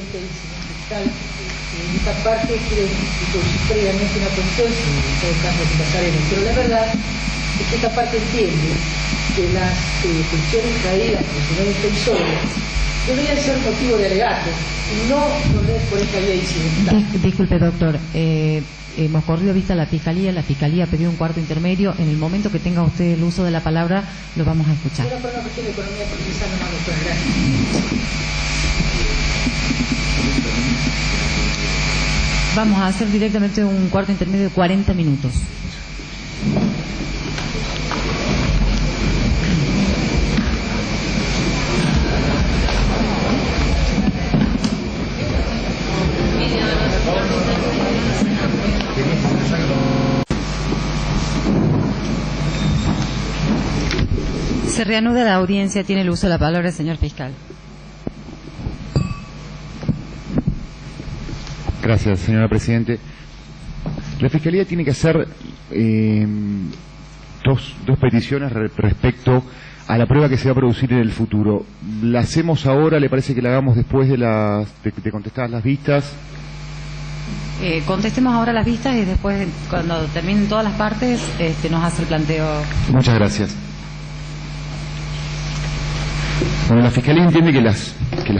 esta parte quiero introducir previamente una cuestión, en todo caso que pasaremos, pero la verdad es que esta parte entiende que las cuestiones traídas por el señor defensor deberían ser motivo de alegato, no por esta ley incidental. Disculpe, doctor, hemos corrido vista a la Fiscalía pidió un cuarto intermedio. En el momento que tenga usted el uso de la palabra, lo vamos a escuchar. Era por una cuestión de economía procesal, nomás, doctor, gracias. Vamos a hacer directamente un cuarto intermedio de 40 minutos. Se reanuda la audiencia. Tiene el uso de la palabra el señor fiscal. Gracias, señora Presidente. La Fiscalía tiene que hacer dos peticiones respecto a la prueba que se va a producir en el futuro. ¿La hacemos ahora? ¿Le parece que la hagamos después de contestadas las vistas? Contestemos ahora las vistas y después, cuando terminen todas las partes, nos hace el planteo. Muchas gracias. Bueno, la Fiscalía entiende que las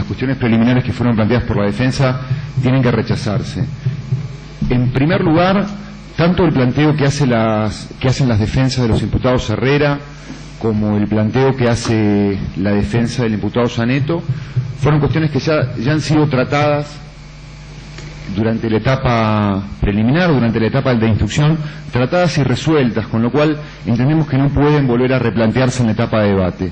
cuestiones preliminares que fueron planteadas por la defensa tienen que rechazarse. En primer lugar, tanto el planteo que hacen las defensas de los imputados Herrera como el planteo que hace la defensa del imputado Zaneto fueron cuestiones que ya han sido tratadas durante la etapa preliminar, durante la etapa de instrucción, tratadas y resueltas, con lo cual entendemos que no pueden volver a replantearse en la etapa de debate.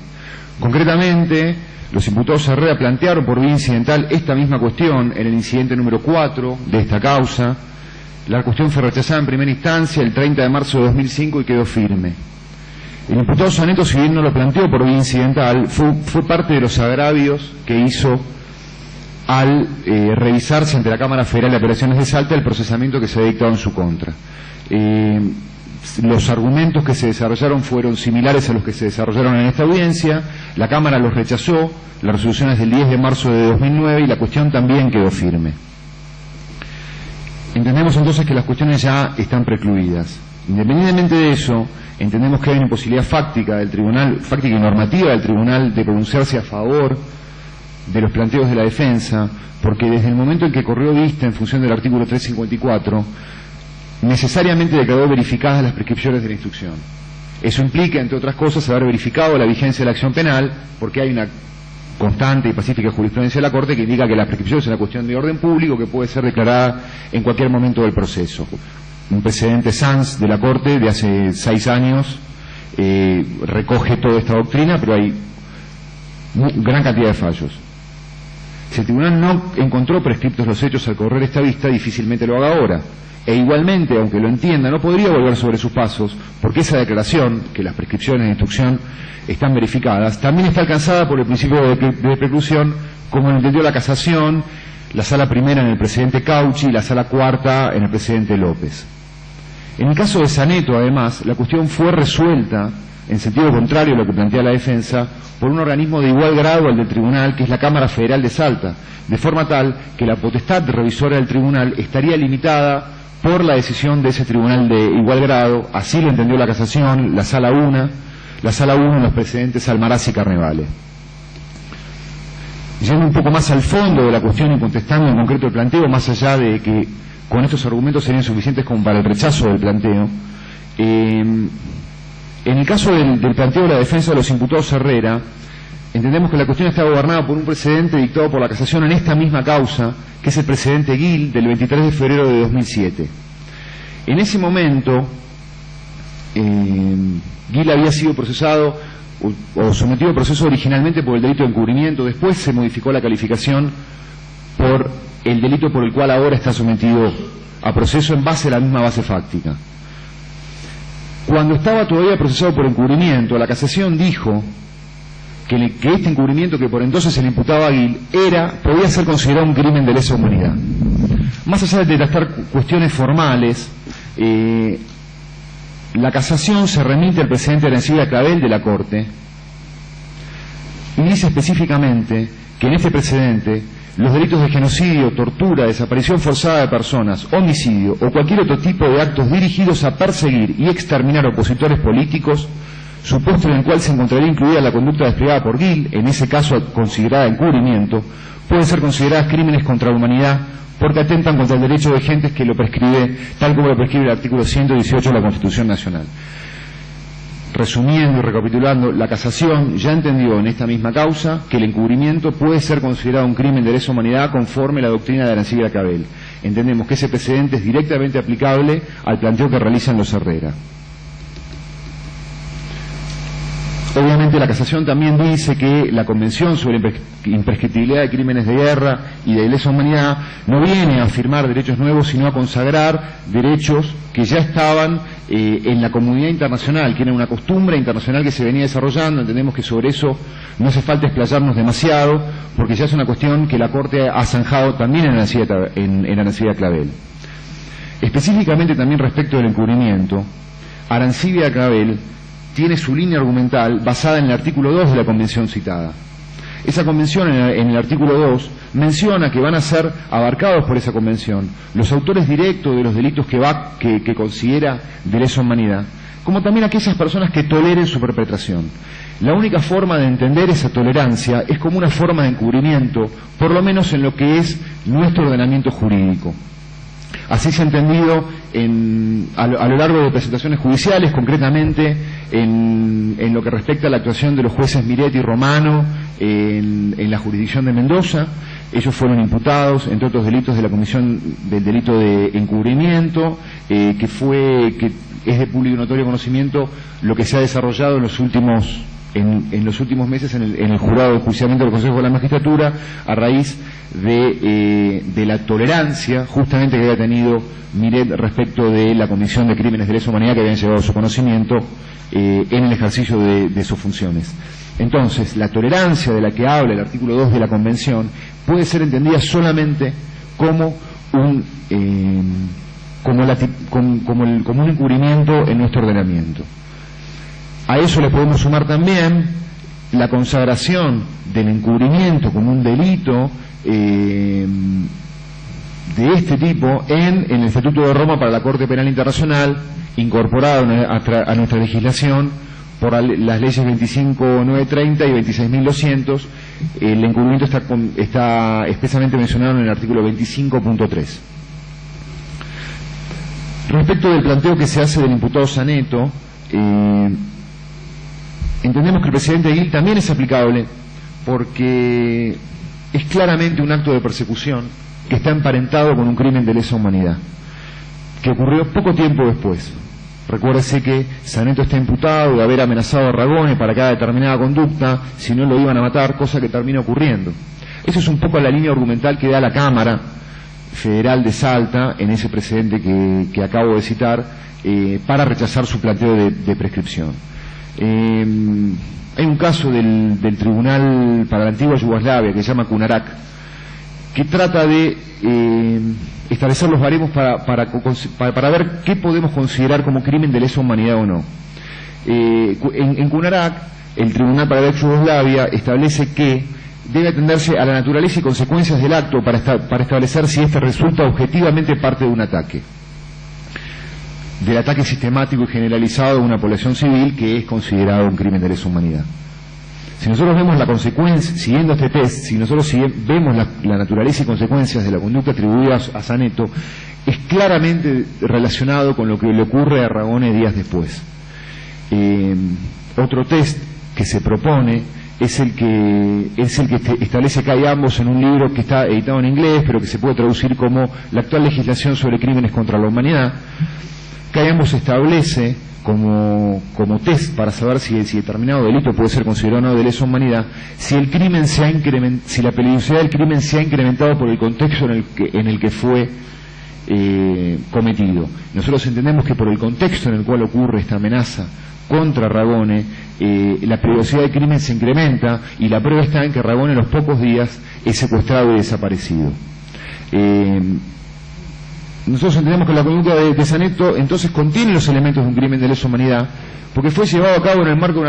Concretamente, los imputados Herrera plantearon por vía incidental esta misma cuestión en el incidente número 4 de esta causa. La cuestión fue rechazada en primera instancia el 30 de marzo de 2005 y quedó firme. El imputado Zaneto, si bien no lo planteó por vía incidental, fue parte de los agravios que hizo al revisarse ante la Cámara Federal de Apelaciones de Salta el procesamiento que se ha dictado en su contra. Los argumentos que se desarrollaron fueron similares a los que se desarrollaron en esta audiencia, la Cámara los rechazó, la resolución es del 10 de marzo de 2009 y la cuestión también quedó firme. Entendemos entonces que las cuestiones ya están precluidas. Independientemente de eso, entendemos que hay una imposibilidad fáctica del tribunal, fáctica y normativa del tribunal de pronunciarse a favor de los planteos de la defensa, porque desde el momento en que corrió vista en función del artículo 354, necesariamente declaró verificadas las prescripciones de la instrucción. Eso implica, entre otras cosas, haber verificado la vigencia de la acción penal, porque hay una constante y pacífica jurisprudencia de la Corte que indica que la prescripción es una cuestión de orden público que puede ser declarada en cualquier momento del proceso. Un precedente Sanz de la Corte de hace 6 años recoge toda esta doctrina, pero hay gran cantidad de fallos. Si el tribunal no encontró prescriptos los hechos al correr esta vista, difícilmente lo haga ahora. E igualmente, aunque lo entienda, no podría volver sobre sus pasos, porque esa declaración, que las prescripciones de instrucción están verificadas, también está alcanzada por el principio de preclusión, como lo entendió la casación, la sala primera en el presidente Cauchi y la sala cuarta en el presidente López. En el caso de Zaneto, además, la cuestión fue resuelta, en sentido contrario a lo que plantea la defensa, por un organismo de igual grado al del tribunal, que es la Cámara Federal de Salta, de forma tal que la potestad revisora del tribunal estaría limitada por la decisión de ese tribunal de igual grado. Así lo entendió la casación, la sala 1 en los precedentes Almaraz y Carnevale. Yendo un poco más al fondo de la cuestión y contestando en concreto el planteo, más allá de que con estos argumentos serían suficientes como para el rechazo del planteo, en el caso del planteo de la defensa de los imputados Herrera, entendemos que la cuestión está gobernada por un precedente dictado por la casación en esta misma causa, que es el precedente Gil del 23 de febrero de 2007. En ese momento, Gil había sido procesado o sometido a proceso originalmente por el delito de encubrimiento, después se modificó la calificación por el delito por el cual ahora está sometido a proceso en base a la misma base fáctica. Cuando estaba todavía procesado por encubrimiento, la casación dijo que este encubrimiento que por entonces se le imputaba a Gil podía ser considerado un crimen de lesa humanidad. Más allá de tratar cuestiones formales, la casación se remite al presidente Arancibia Clavel de la Corte y dice específicamente que en este precedente los delitos de genocidio, tortura, desaparición forzada de personas, homicidio o cualquier otro tipo de actos dirigidos a perseguir y exterminar opositores políticos, supuesto en el cual se encontraría incluida la conducta desplegada por Gil, en ese caso considerada encubrimiento, pueden ser consideradas crímenes contra la humanidad porque atentan contra el derecho de gentes que lo prescribe, tal como lo prescribe el artículo 118 de la Constitución Nacional. Resumiendo y recapitulando, la casación ya entendió en esta misma causa que el encubrimiento puede ser considerado un crimen de lesa humanidad conforme a la doctrina de Arancibia Clavel. Entendemos que ese precedente es directamente aplicable al planteo que realizan los Herrera. Obviamente la casación también dice que la Convención sobre la imprescriptibilidad de crímenes de guerra y de lesa humanidad no viene a afirmar derechos nuevos, sino a consagrar derechos que ya estaban en la comunidad internacional, que era una costumbre internacional que se venía desarrollando. Entendemos que sobre eso no hace falta explayarnos demasiado, porque ya es una cuestión que la Corte ha zanjado también en Arancibia Clavel. Específicamente también respecto del encubrimiento, Arancibia Clavel tiene su línea argumental basada en el artículo 2 de la Convención citada. Esa Convención, en el artículo 2, menciona que van a ser abarcados por esa Convención los autores directos de los delitos que considera de lesa humanidad, como también aquellas personas que toleren su perpetración. La única forma de entender esa tolerancia es como una forma de encubrimiento, por lo menos en lo que es nuestro ordenamiento jurídico. Así se ha entendido a lo largo de presentaciones judiciales, concretamente en lo que respecta a la actuación de los jueces Miretti y Romano en la jurisdicción de Mendoza. Ellos fueron imputados, entre otros delitos, de la comisión del delito de encubrimiento, que es de público y notorio conocimiento lo que se ha desarrollado en los últimos meses en el jurado de enjuiciamiento del Consejo de la Magistratura, a raíz de la tolerancia justamente que había tenido Miret respecto de la comisión de crímenes de lesa humanidad que habían llegado a su conocimiento en el ejercicio de sus funciones. Entonces, la tolerancia de la que habla el artículo 2 de la Convención puede ser entendida solamente como un encubrimiento en nuestro ordenamiento. A eso le podemos sumar también la consagración del encubrimiento como un delito de este tipo en el Estatuto de Roma para la Corte Penal Internacional, incorporado a nuestra legislación por las leyes 25.930 y 26.200. El encubrimiento está expresamente mencionado en el artículo 25.3. Respecto del planteo que se hace del imputado Saneto, entendemos que el precedente de Gil también es aplicable porque es claramente un acto de persecución que está emparentado con un crimen de lesa humanidad, que ocurrió poco tiempo después. Recuérdese que Saneto está imputado de haber amenazado a Ragone para cada determinada conducta, si no lo iban a matar, cosa que termina ocurriendo. Eso es un poco la línea argumental que da la Cámara Federal de Salta en ese precedente que acabo de citar, para rechazar su planteo de prescripción. Hay un caso del Tribunal para la Antigua Yugoslavia que se llama Cunarak, que trata de establecer los baremos para ver qué podemos considerar como crimen de lesa humanidad o no. En Cunarak, el Tribunal para la Yugoslavia establece que debe atenderse a la naturaleza y consecuencias del acto para establecer si éste resulta objetivamente parte de un ataque. Del ataque sistemático y generalizado de una población civil que es considerado un crimen de lesa humanidad. Si nosotros vemos la consecuencia, siguiendo este test, si nosotros vemos la naturaleza y consecuencias de la conducta atribuida a Saneto, es claramente relacionado con lo que le ocurre a Ragone días después. Otro test que se propone es el que establece que hay ambos en un libro que está editado en inglés, pero que se puede traducir como la actual legislación sobre crímenes contra la humanidad. Que ambos establece como test para saber si determinado delito puede ser considerado o no de lesa humanidad, si la peligrosidad del crimen se ha incrementado por el contexto en el que fue cometido. Nosotros entendemos que por el contexto en el cual ocurre esta amenaza contra Ragone, la peligrosidad del crimen se incrementa, y la prueba está en que Ragone en los pocos días es secuestrado y desaparecido. Nosotros entendemos que la conducta de Saneto entonces contiene los elementos de un crimen de lesa humanidad, porque fue llevado a cabo en el marco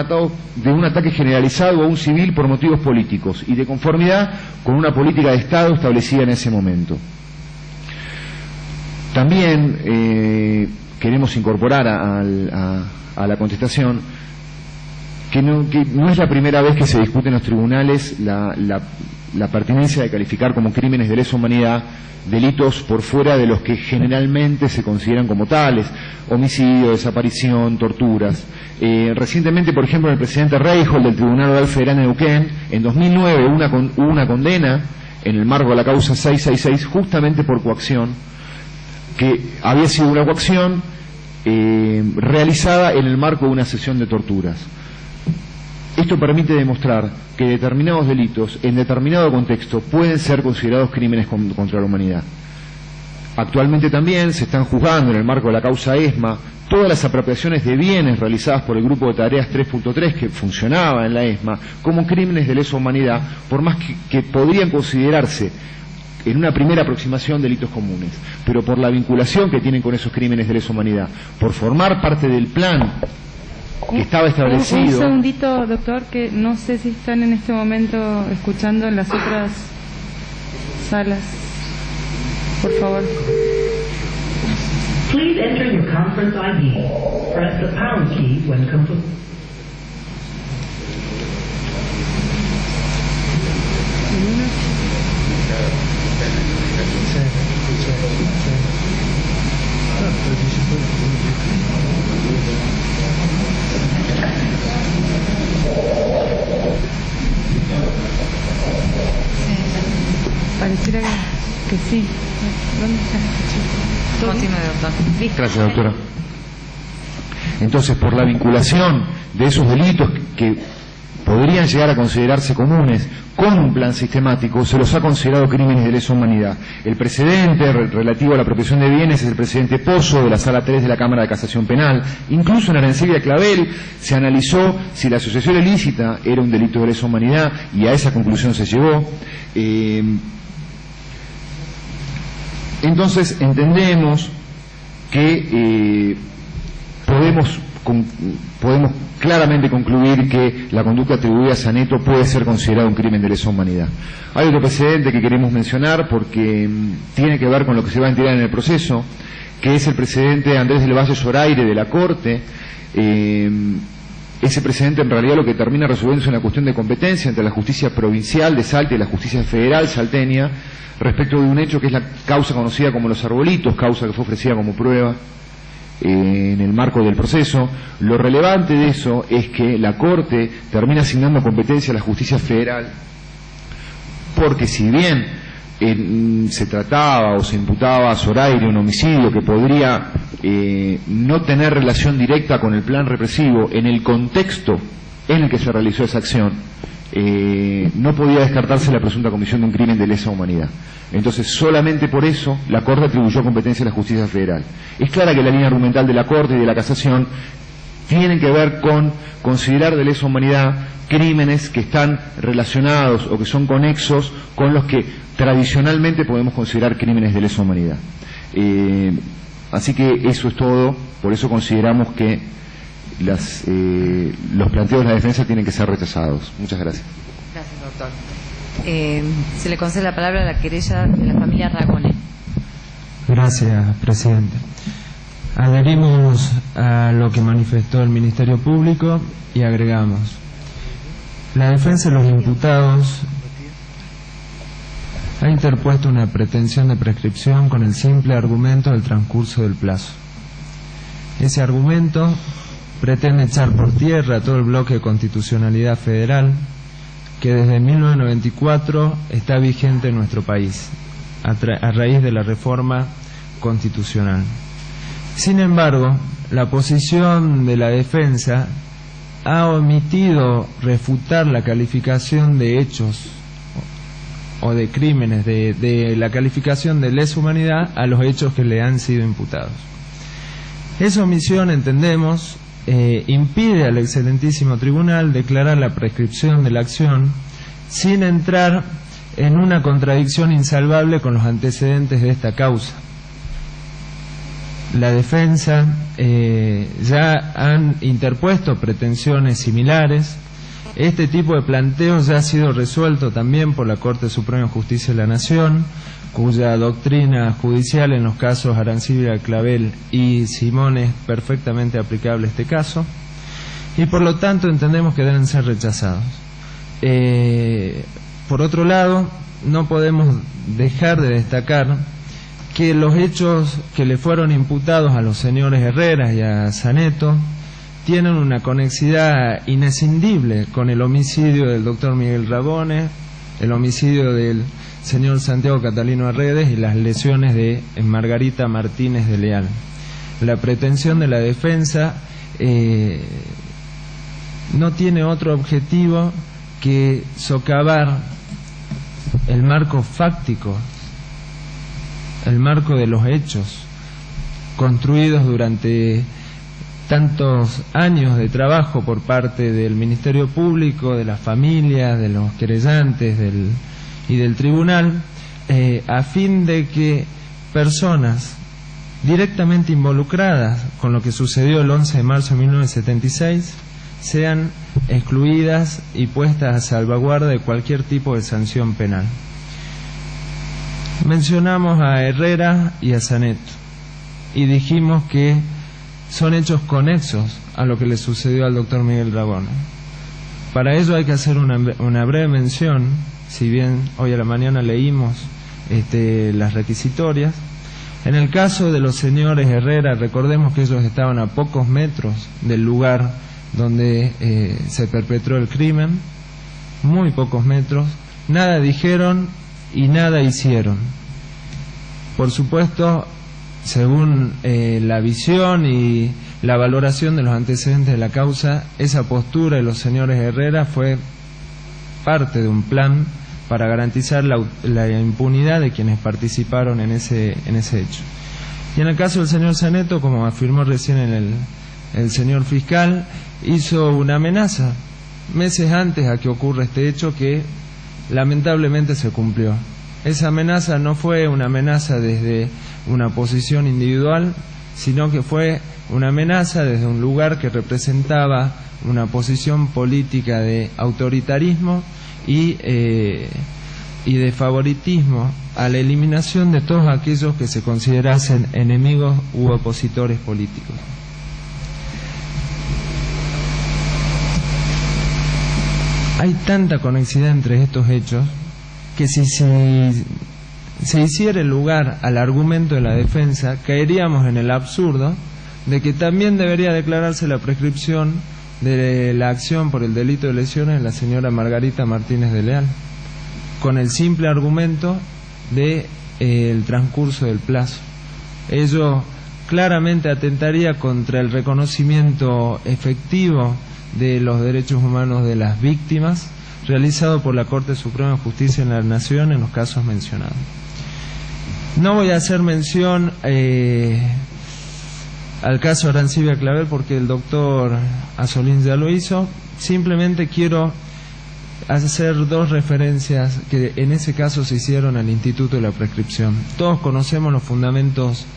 de un ataque generalizado a un civil por motivos políticos y de conformidad con una política de Estado establecida en ese momento. También queremos incorporar a la contestación que no es la primera vez que se discute en los tribunales la pertinencia de calificar como crímenes de lesa humanidad delitos por fuera de los que generalmente se consideran como tales: homicidio, desaparición, torturas. Recientemente, por ejemplo, en el presidente Reichhold del Tribunal Oral Federal de Neuquén, en 2009 hubo una condena en el marco de la causa 666 justamente por coacción, que había sido una coacción realizada en el marco de una sesión de torturas. Esto permite demostrar que determinados delitos, en determinado contexto, pueden ser considerados crímenes contra la humanidad. Actualmente también se están juzgando en el marco de la causa ESMA todas las apropiaciones de bienes realizadas por el grupo de tareas 3.3 que funcionaba en la ESMA como crímenes de lesa humanidad, por más que podrían considerarse en una primera aproximación delitos comunes, pero por la vinculación que tienen con esos crímenes de lesa humanidad, por formar parte del plan que estaba establecido. Un segundito, doctor, que no sé si están en este momento escuchando en las otras salas. Por favor. Please enter your conference ID. Press the pound key when complete. Sí. Sí. ¿Dónde está? Continúe, doctor. Gracias, doctora. Entonces, por la vinculación de esos delitos que podrían llegar a considerarse comunes con un plan sistemático, se los ha considerado crímenes de lesa humanidad. El precedente relativo a la apropiación de bienes es el precedente Pozo de la Sala 3 de la Cámara de Casación Penal. Incluso en Arencibia Clavel se analizó si la asociación ilícita era un delito de lesa humanidad y a esa conclusión se llegó. Entonces entendemos que podemos claramente concluir que la conducta atribuida a Saneto puede ser considerada un crimen de lesa humanidad. Hay otro precedente que queremos mencionar porque tiene que ver con lo que se va a enterar en el proceso, que es el precedente de Andrés del Valle Zoraire de la Corte. Ese precedente en realidad lo que termina resolviendo es una cuestión de competencia entre la justicia provincial de Salta y la justicia federal salteña respecto de un hecho que es la causa conocida como Los Arbolitos, causa que fue ofrecida como prueba en el marco del proceso. Lo relevante de eso es que la Corte termina asignando competencia a la justicia federal, porque si bien se trataba o se imputaba a Zoraire un homicidio que podría no tener relación directa con el plan represivo en el contexto en el que se realizó esa acción, no podía descartarse la presunta comisión de un crimen de lesa humanidad. Entonces, solamente por eso la Corte atribuyó competencia a la justicia federal. Es clara que la línea argumental de la Corte y de la Casación tienen que ver con considerar de lesa humanidad crímenes que están relacionados o que son conexos con los que tradicionalmente podemos considerar crímenes de lesa humanidad. Así que eso es todo. Por eso consideramos que los planteos de la defensa tienen que ser rechazados. Muchas gracias. Gracias, doctor. Se le concede la palabra a la querella de la familia Ragone. Gracias, presidente. Adherimos a lo que manifestó el Ministerio Público y agregamos: la defensa de los imputados ha interpuesto una pretensión de prescripción con el simple argumento del transcurso del plazo. Ese argumento pretende echar por tierra todo el bloque de constitucionalidad federal que desde 1994 está vigente en nuestro país, a raíz de la reforma constitucional. Sin embargo, la posición de la defensa ha omitido refutar la calificación de hechos o de crímenes, de la calificación de lesa humanidad a los hechos que le han sido imputados. Esa omisión, entendemos, impide al excelentísimo tribunal declarar la prescripción de la acción sin entrar en una contradicción insalvable con los antecedentes de esta causa. La defensa ya han interpuesto pretensiones similares. Este tipo de planteo ya ha sido resuelto también por la Corte Suprema de Justicia de la Nación, cuya doctrina judicial en los casos Arancibia, Clavel y Simón es perfectamente aplicable a este caso, y por lo tanto entendemos que deben ser rechazados. Por otro lado, no podemos dejar de destacar que los hechos que le fueron imputados a los señores Herrera y a Saneto tienen una conexidad inescindible con el homicidio del doctor Miguel Ragone, el homicidio del señor Santiago Catalino Arredes y las lesiones de Margarita Martínez de Leal. La pretensión de la defensa no tiene otro objetivo que socavar el marco fáctico, el marco de los hechos construidos durante tantos años de trabajo por parte del Ministerio Público, de las familias, de los querellantes y del tribunal, a fin de que personas directamente involucradas con lo que sucedió el 11 de marzo de 1976 sean excluidas y puestas a salvaguarda de cualquier tipo de sanción penal. Mencionamos a Herrera y a Saneto y dijimos que son hechos conexos a lo que le sucedió al doctor Miguel Ragone. Para ello hay que hacer una breve mención, si bien hoy a la mañana leímos las requisitorias. En el caso de los señores Herrera, recordemos que ellos estaban a pocos metros del lugar donde se perpetró el crimen, muy pocos metros, nada dijeron y nada hicieron. Por supuesto, según la visión y la valoración de los antecedentes de la causa, esa postura de los señores Herrera fue parte de un plan para garantizar la impunidad de quienes participaron en ese hecho. Y en el caso del señor Saneto, como afirmó recién el señor fiscal, hizo una amenaza meses antes a que ocurra este hecho que lamentablemente se cumplió. Esa amenaza no fue una amenaza desde una posición individual, sino que fue una amenaza desde un lugar que representaba una posición política de autoritarismo y de favoritismo a la eliminación de todos aquellos que se considerasen enemigos u opositores políticos. Hay tanta conexidad entre estos hechos que si se hiciera lugar al argumento de la defensa, caeríamos en el absurdo de que también debería declararse la prescripción de la acción por el delito de lesiones de la señora Margarita Martínez de Leal, con el simple argumento de el transcurso del plazo. Ello claramente atentaría contra el reconocimiento efectivo de los derechos humanos de las víctimas realizado por la Corte Suprema de Justicia de la Nación en los casos mencionados. No voy a hacer mención al caso Arancibia Clavel porque el doctor Asolín ya lo hizo. Simplemente quiero hacer dos referencias que en ese caso se hicieron al Instituto de la Prescripción. Todos conocemos los fundamentos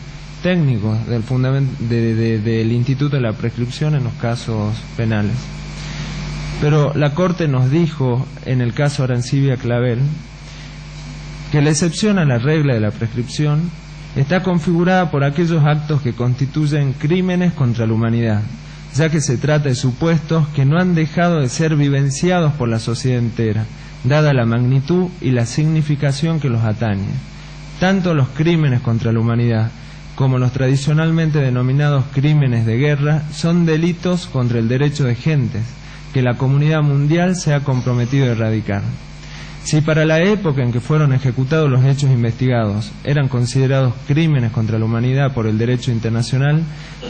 técnicos del Instituto de la Prescripción en los casos penales. Pero la Corte nos dijo en el caso Arancibia Clavel que la excepción a la regla de la prescripción está configurada por aquellos actos que constituyen crímenes contra la humanidad, ya que se trata de supuestos que no han dejado de ser vivenciados por la sociedad entera, dada la magnitud y la significación que los atañe. Tanto los crímenes contra la humanidad como los tradicionalmente denominados crímenes de guerra son delitos contra el derecho de gentes que la comunidad mundial se ha comprometido a erradicar. Si para la época en que fueron ejecutados los hechos investigados eran considerados crímenes contra la humanidad por el derecho internacional,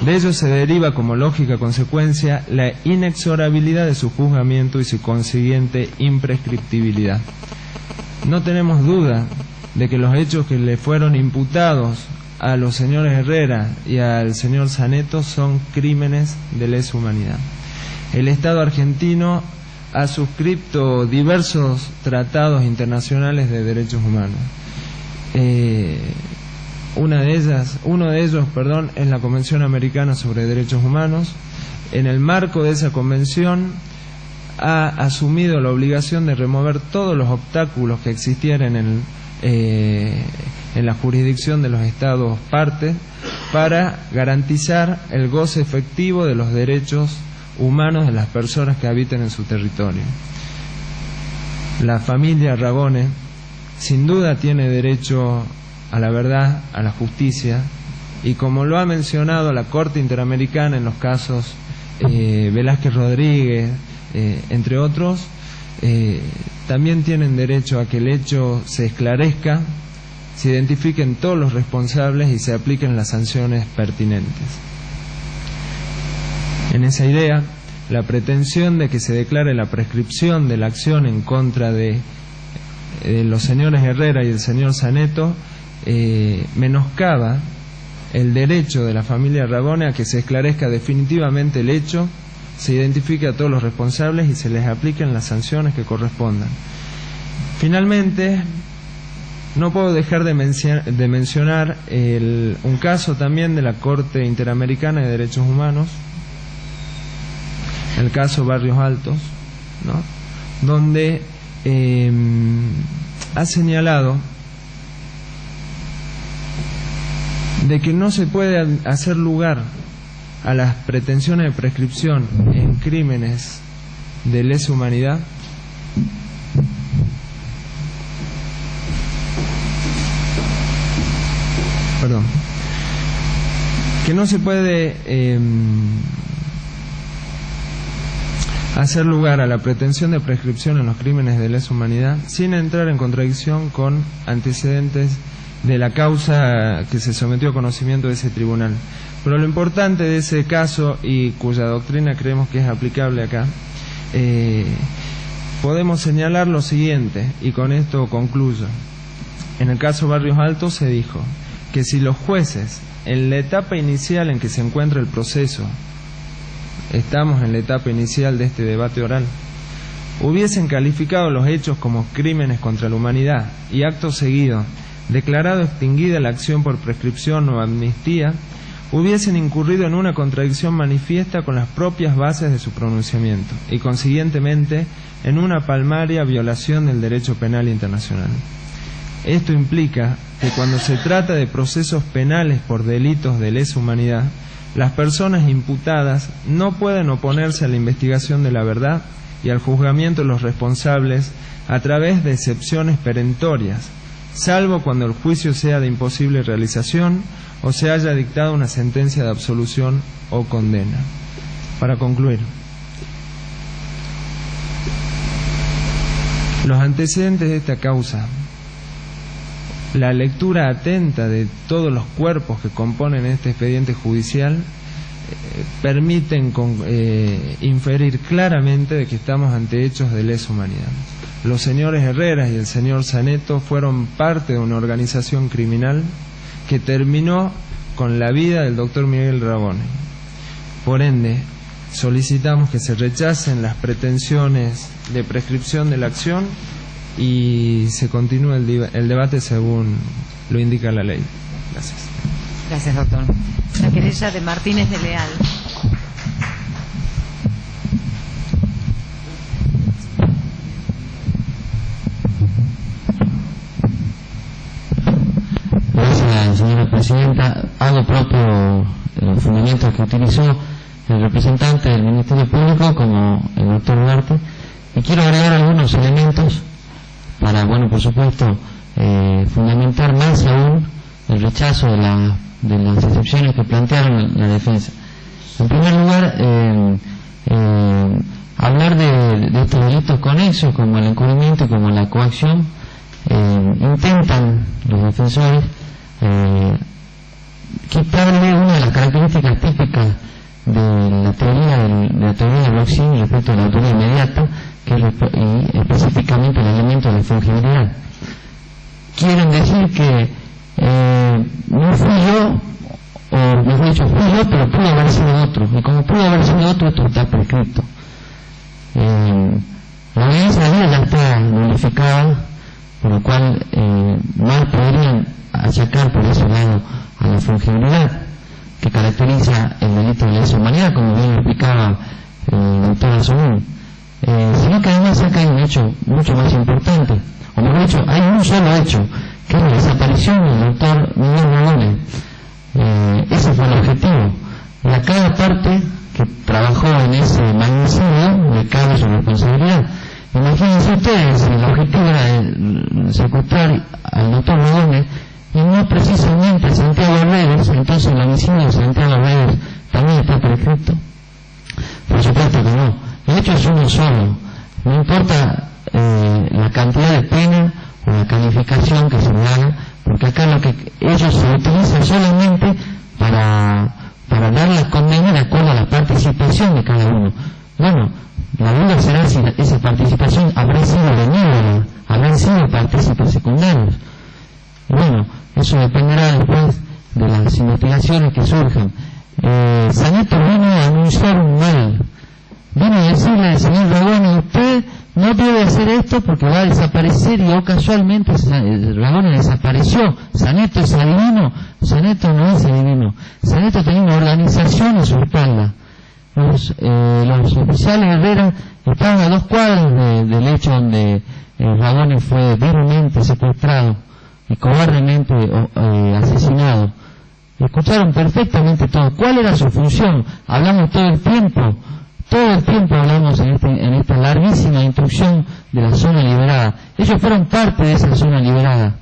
de ello se deriva como lógica consecuencia la inexorabilidad de su juzgamiento y su consiguiente imprescriptibilidad. No tenemos duda de que los hechos que le fueron imputados a los señores Herrera y al señor Saneto son crímenes de lesa humanidad. El Estado argentino ha suscrito diversos tratados internacionales de derechos humanos. Uno de ellos, es la Convención Americana sobre Derechos Humanos. En el marco de esa convención ha asumido la obligación de remover todos los obstáculos que existieran en la jurisdicción de los Estados partes para garantizar el goce efectivo de los derechos humanos de las personas que habiten en su territorio. La familia Ragone sin duda tiene derecho a la verdad, a la justicia, y como lo ha mencionado la Corte Interamericana en los casos Velázquez Rodríguez, entre otros, también tienen derecho a que el hecho se esclarezca, se identifiquen todos los responsables y se apliquen las sanciones pertinentes. En esa idea, la pretensión de que se declare la prescripción de la acción en contra de los señores Herrera y el señor Saneto menoscaba el derecho de la familia Ragone a que se esclarezca definitivamente el hecho, se identifique a todos los responsables y se les apliquen las sanciones que correspondan. Finalmente, no puedo dejar de mencionar un caso también de la Corte Interamericana de Derechos Humanos, el caso Barrios Altos, ¿no?, donde ha señalado de que no se puede hacer lugar a las pretensiones de prescripción en crímenes de lesa humanidad que no se puede hacer lugar a la pretensión de prescripción en los crímenes de lesa humanidad sin entrar en contradicción con antecedentes de la causa que se sometió a conocimiento de ese tribunal. Pero lo importante de ese caso, y cuya doctrina creemos que es aplicable acá, podemos señalar lo siguiente, y con esto concluyo. En el caso Barrios Altos se dijo que si los jueces, en la etapa inicial en que se encuentra el proceso, estamos en la etapa inicial de este debate oral, hubiesen calificado los hechos como crímenes contra la humanidad y acto seguido declarado extinguida la acción por prescripción o amnistía, hubiesen incurrido en una contradicción manifiesta con las propias bases de su pronunciamiento y consiguientemente en una palmaria violación del derecho penal internacional. Esto implica que cuando se trata de procesos penales por delitos de lesa humanidad, las personas imputadas no pueden oponerse a la investigación de la verdad y al juzgamiento de los responsables a través de excepciones perentorias, salvo cuando el juicio sea de imposible realización o se haya dictado una sentencia de absolución o condena. Para concluir, los antecedentes de esta causa, la lectura atenta de todos los cuerpos que componen este expediente judicial permiten inferir claramente de que estamos ante hechos de lesa humanidad. Los señores Herreras y el señor Saneto fueron parte de una organización criminal que terminó con la vida del doctor Miguel Ragone. Por ende, solicitamos que se rechacen las pretensiones de prescripción de la acción y se continúe el debate según lo indica la ley. Gracias. Gracias, doctor. La querella de Martínez de Leal. Gracias, señora presidenta. Hago propio los fundamentos que utilizó el representante del Ministerio Público, como el doctor Duarte, y quiero agregar algunos elementos para, bueno, por supuesto, fundamentar más aún el rechazo de las excepciones que plantearon la defensa. En primer lugar, hablar de estos delitos conexos como el encubrimiento y como la coacción, intentan los defensores quitarle una de las características típicas de la teoría del Bloxin respecto a la autoría inmediata, que y específicamente el elemento de la fungibilidad. Quieren decir que no fui yo, o mejor dicho, fui yo, pero pudo haber sido otro, y como pudo haber sido otro, esto está prescrito. La evidencia de vida ya está nulificada, por lo cual mal podrían achacar por ese lado a la fungibilidad que caracteriza el delito de lesa humanidad, como bien explicaba el doctor Azumún, sino que además acá hay un hecho mucho más importante, o mejor dicho, hay un solo hecho, que es la desaparición del doctor Miguel Ragone. Ese fue el objetivo, y a cada parte que trabajó en ese magnicidio le cabe su responsabilidad. Imagínense ustedes, si el objetivo era secuestrar al doctor Ragone y no precisamente Santiago Herreras, entonces el homicidio de Santiago Herreras también está prescrito. Por supuesto que no. El hecho es uno solo. No importa la cantidad de pena o la calificación que se le haga, porque acá lo que ellos se utilizan solamente para dar la condena de acuerdo a la participación de cada uno. Bueno, la duda será si esa participación habrá sido benévola, habrán sido partícipes secundarios. Bueno, eso dependerá después de las investigaciones que surjan. Saneto vino a anunciar un mal. Vino a decirle al señor Ragone: usted no debe hacer esto porque va a desaparecer, y casualmente Ragone desapareció. Saneto es adivino. Saneto no es adivino. Saneto tenía una organización en su espalda. Los oficiales Herrera estaban a 2 cuadras del hecho donde Ragone fue vilmente secuestrado y cobardemente asesinado. Escucharon perfectamente todo. ¿Cuál era su función? Hablamos todo el tiempo hablamos en esta larguísima instrucción de la zona liberada. Ellos fueron parte de esa zona liberada.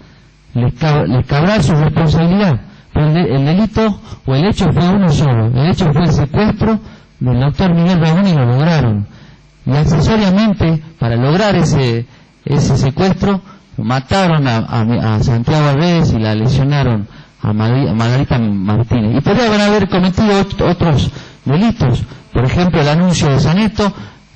Les cabrá su responsabilidad. Pero el delito o el hecho fue uno solo. El hecho fue el secuestro del doctor Miguel Ragone, y lo lograron. Y accesoriamente, para lograr ese secuestro, mataron a Santiago Arrés y la lesionaron a Margarita Martínez. Y podrían haber cometido otros delitos, por ejemplo el anuncio de Saneto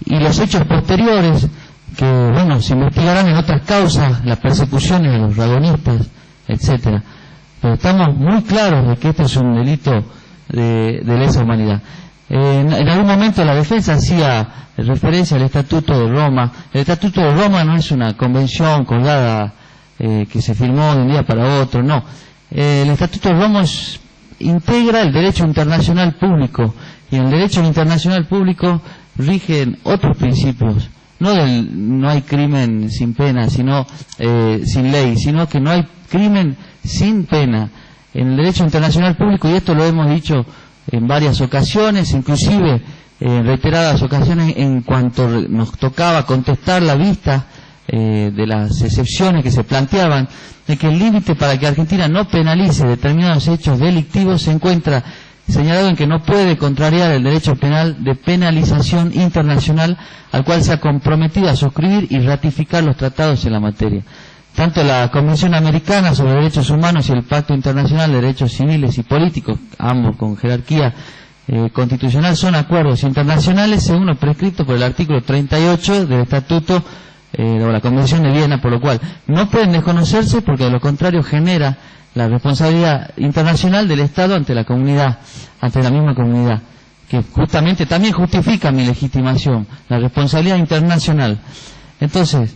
y los hechos posteriores que, bueno, se investigarán en otras causas, las persecuciones de los ragonistas, etcétera. Pero estamos muy claros de que este es un delito de lesa humanidad. En algún momento la defensa hacía referencia al Estatuto de Roma. El Estatuto de Roma no es una convención colgada que se firmó de un día para otro, no. El Estatuto de Roma integra el derecho internacional público, y en el derecho internacional público rigen otros principios. No hay crimen sin pena, sino sin ley, sino que no hay crimen sin pena. En el derecho internacional público, y esto lo hemos dicho en varias ocasiones, inclusive en reiteradas ocasiones, en cuanto nos tocaba contestar la vista de las excepciones que se planteaban, de que el límite para que Argentina no penalice determinados hechos delictivos se encuentra señalado en que no puede contrariar el derecho penal de penalización internacional al cual se ha comprometido a suscribir y ratificar los tratados en la materia. Tanto la Convención Americana sobre Derechos Humanos y el Pacto Internacional de Derechos Civiles y Políticos, ambos con jerarquía constitucional, son acuerdos internacionales según lo prescrito por el artículo 38 del Estatuto o la Convención de Viena, por lo cual no pueden desconocerse porque de lo contrario genera la responsabilidad internacional del Estado ante la comunidad, ante la misma comunidad, que justamente también justifica mi legitimación, la responsabilidad internacional. Entonces,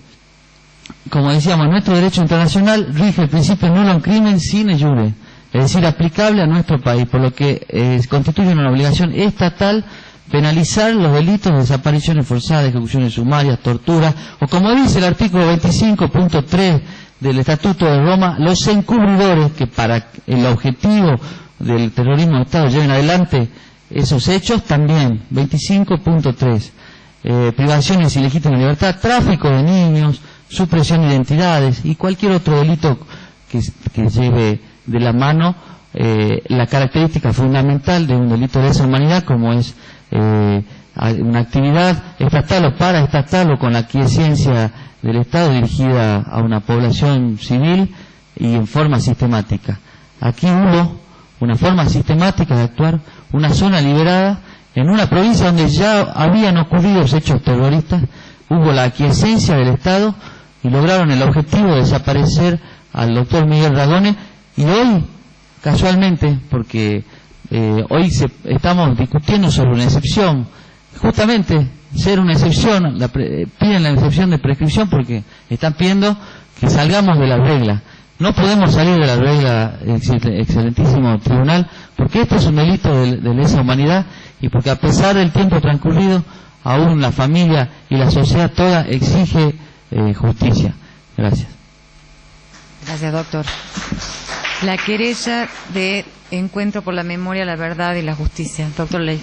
como decíamos, nuestro derecho internacional rige el principio nulo en crimen sine iure, es decir, aplicable a nuestro país, por lo que constituye una obligación estatal penalizar los delitos de desapariciones forzadas, ejecuciones sumarias, tortura, o como dice el artículo 25.3 del Estatuto de Roma, los encubridores que para el objetivo del terrorismo de Estado lleven adelante esos hechos también. 25.3 privaciones ilegítimas de libertad, tráfico de niños, supresión de identidades y cualquier otro delito que lleve de la mano la característica fundamental de un delito de lesa humanidad, como es una actividad estatal o paraestatal o con la aquiescencia del Estado dirigida a una población civil y en forma sistemática. Aquí hubo una forma sistemática de actuar, una zona liberada en una provincia donde ya habían ocurrido hechos terroristas, hubo la aquiescencia del Estado y lograron el objetivo de desaparecer al doctor Miguel Ragone. Y hoy, casualmente, porque hoy estamos discutiendo sobre una excepción, justamente ser una excepción, piden la excepción de prescripción porque están pidiendo que salgamos de la regla. No podemos salir de la regla, excelentísimo tribunal, porque esto es un delito de lesa humanidad y porque a pesar del tiempo transcurrido, aún la familia y la sociedad toda exige justicia. Gracias. Gracias, doctor. La querella de Encuentro por la Memoria, la Verdad y la Justicia. Doctor Ley.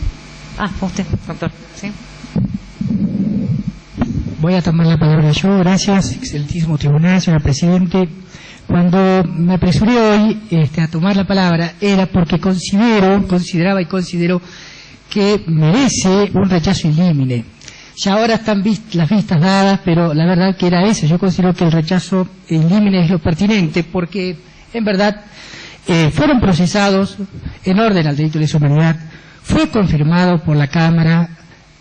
Usted, doctor. ¿Sí? Voy a tomar la palabra yo. Gracias, excelentísimo tribunal, señor presidente. Cuando me apresuré hoy a tomar la palabra era porque consideraba y considero que merece un rechazo in limine. Ya ahora están las vistas dadas, pero la verdad que era eso. Yo considero que el rechazo in limine es lo pertinente porque, en verdad, fueron procesados en orden al delito de lesa humanidad, fue confirmado por la Cámara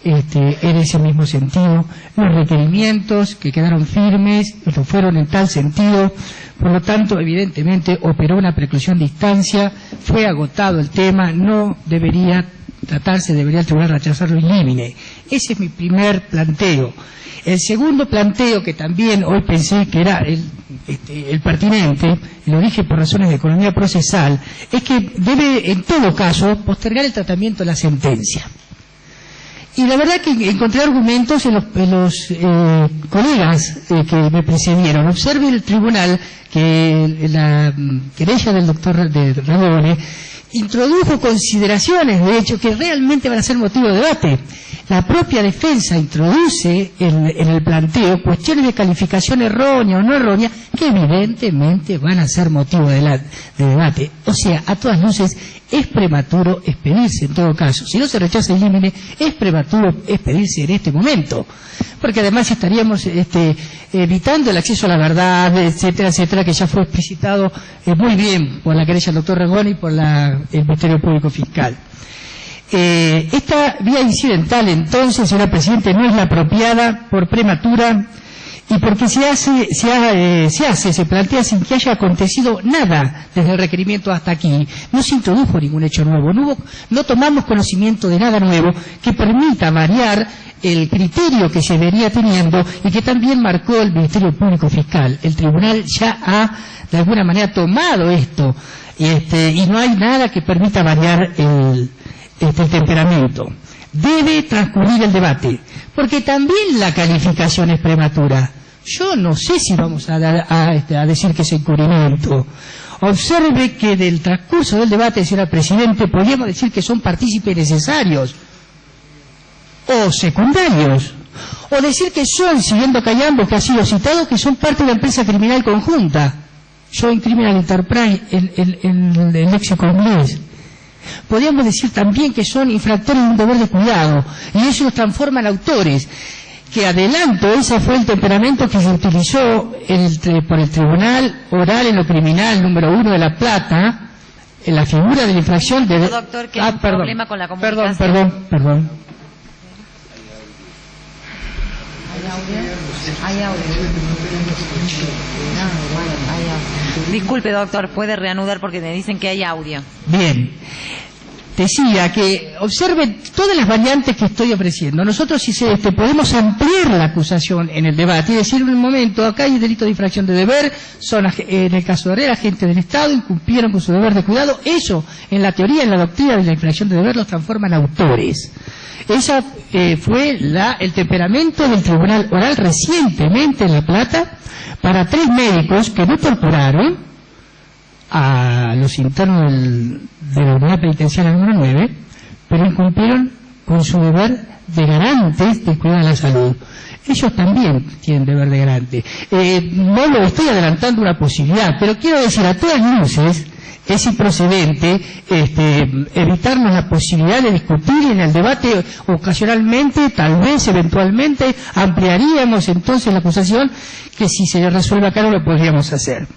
en ese mismo sentido, los requerimientos que quedaron firmes lo fueron en tal sentido, por lo tanto, evidentemente, operó una preclusión de instancia, fue agotado el tema, no debería tratarse, debería el tribunal rechazarlo in limine. Ese es mi primer planteo. El segundo planteo, que también hoy pensé que era el pertinente, lo dije por razones de economía procesal, es que debe, en todo caso, postergar el tratamiento de la sentencia. Y la verdad que encontré argumentos en los colegas que me precedieron. Observe el tribunal que la querella del doctor Ragone introdujo consideraciones, de hecho, que realmente van a ser motivo de debate. la propia defensa introduce en el planteo cuestiones de calificación errónea o no errónea que evidentemente van a ser motivo de debate. O sea, a todas luces es prematuro expedirse en todo caso. Si no se rechaza el límite, es prematuro expedirse en este momento. Porque además estaríamos evitando el acceso a la verdad, etcétera, etcétera, que ya fue explicitado muy bien por la querella del doctor Ragone y por el Ministerio Público Fiscal. Esta vía incidental, entonces, señora Presidente, no es la apropiada por prematura y porque se plantea sin que haya acontecido nada desde el requerimiento hasta aquí. No se introdujo ningún hecho nuevo, no tomamos conocimiento de nada nuevo que permita variar el criterio que se venía teniendo y que también marcó el Ministerio Público Fiscal. El tribunal ya ha, de alguna manera, tomado esto y no hay nada que permita variar el temperamento. Debe transcurrir el debate, porque también la calificación es prematura. Yo no sé si vamos a decir que es encubrimiento. Observe que del transcurso del debate, señora Presidente, podríamos decir que son partícipes necesarios o secundarios, o decir que son, siguiendo Cayambo, que ha sido citado, que son parte de la empresa criminal conjunta, Joint Criminal Enterprise en el léxico inglés. Podríamos decir también que son infractores de un deber de cuidado, y eso los transforma en autores. Que adelanto, ese fue el temperamento que se utilizó por el Tribunal Oral en lo Criminal número 1 de La Plata, en la figura de la infracción de... Doctor, que hay un problema con la comunicación. Perdón. Hay audio. Disculpe, doctor, puede reanudar porque me dicen que hay audio. Bien. Decía que observen todas las variantes que estoy ofreciendo. Nosotros podemos ampliar la acusación en el debate y decir en un momento, acá hay delito de infracción de deber, son en el caso de Herrera, agentes del Estado, incumplieron con su deber de cuidado. Eso, en la teoría, en la doctrina de la infracción de deber, los transforma en autores. Esa fue el temperamento del Tribunal Oral recientemente en La Plata para 3 médicos que no torturaron a los internos de la unidad penitenciaria número 9, pero incumplieron con su deber de garantes de cuidar la salud. Ellos también tienen deber de garante. No lo estoy adelantando una posibilidad, pero quiero decir a todas luces es improcedente evitarnos la posibilidad de discutir en el debate ocasionalmente, tal vez, eventualmente, ampliaríamos entonces la acusación, que si se resuelve acá no lo podríamos hacer.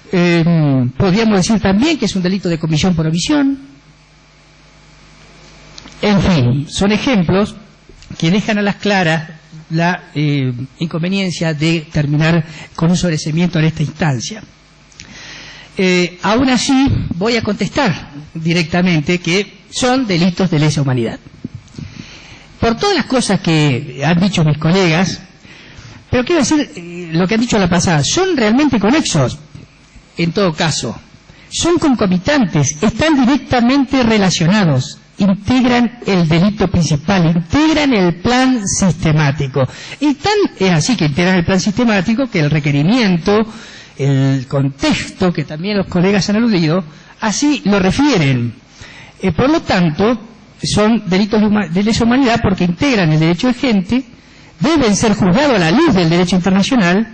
Podríamos decir también que es un delito de comisión por omisión. En fin, son ejemplos que dejan a las claras la inconveniencia de terminar con un sobreseimiento en esta instancia. Aún así, voy a contestar directamente que son delitos de lesa humanidad. Por todas las cosas que han dicho mis colegas, pero quiero decir lo que han dicho a la pasada, son realmente conexos. En todo caso, son concomitantes, están directamente relacionados, integran el delito principal, integran el plan sistemático. Y es así que integran el plan sistemático que el requerimiento, el contexto, que también los colegas han aludido, así lo refieren. Por lo tanto, son delitos de lesa humanidad porque integran el derecho vigente, deben ser juzgados a la luz del derecho internacional.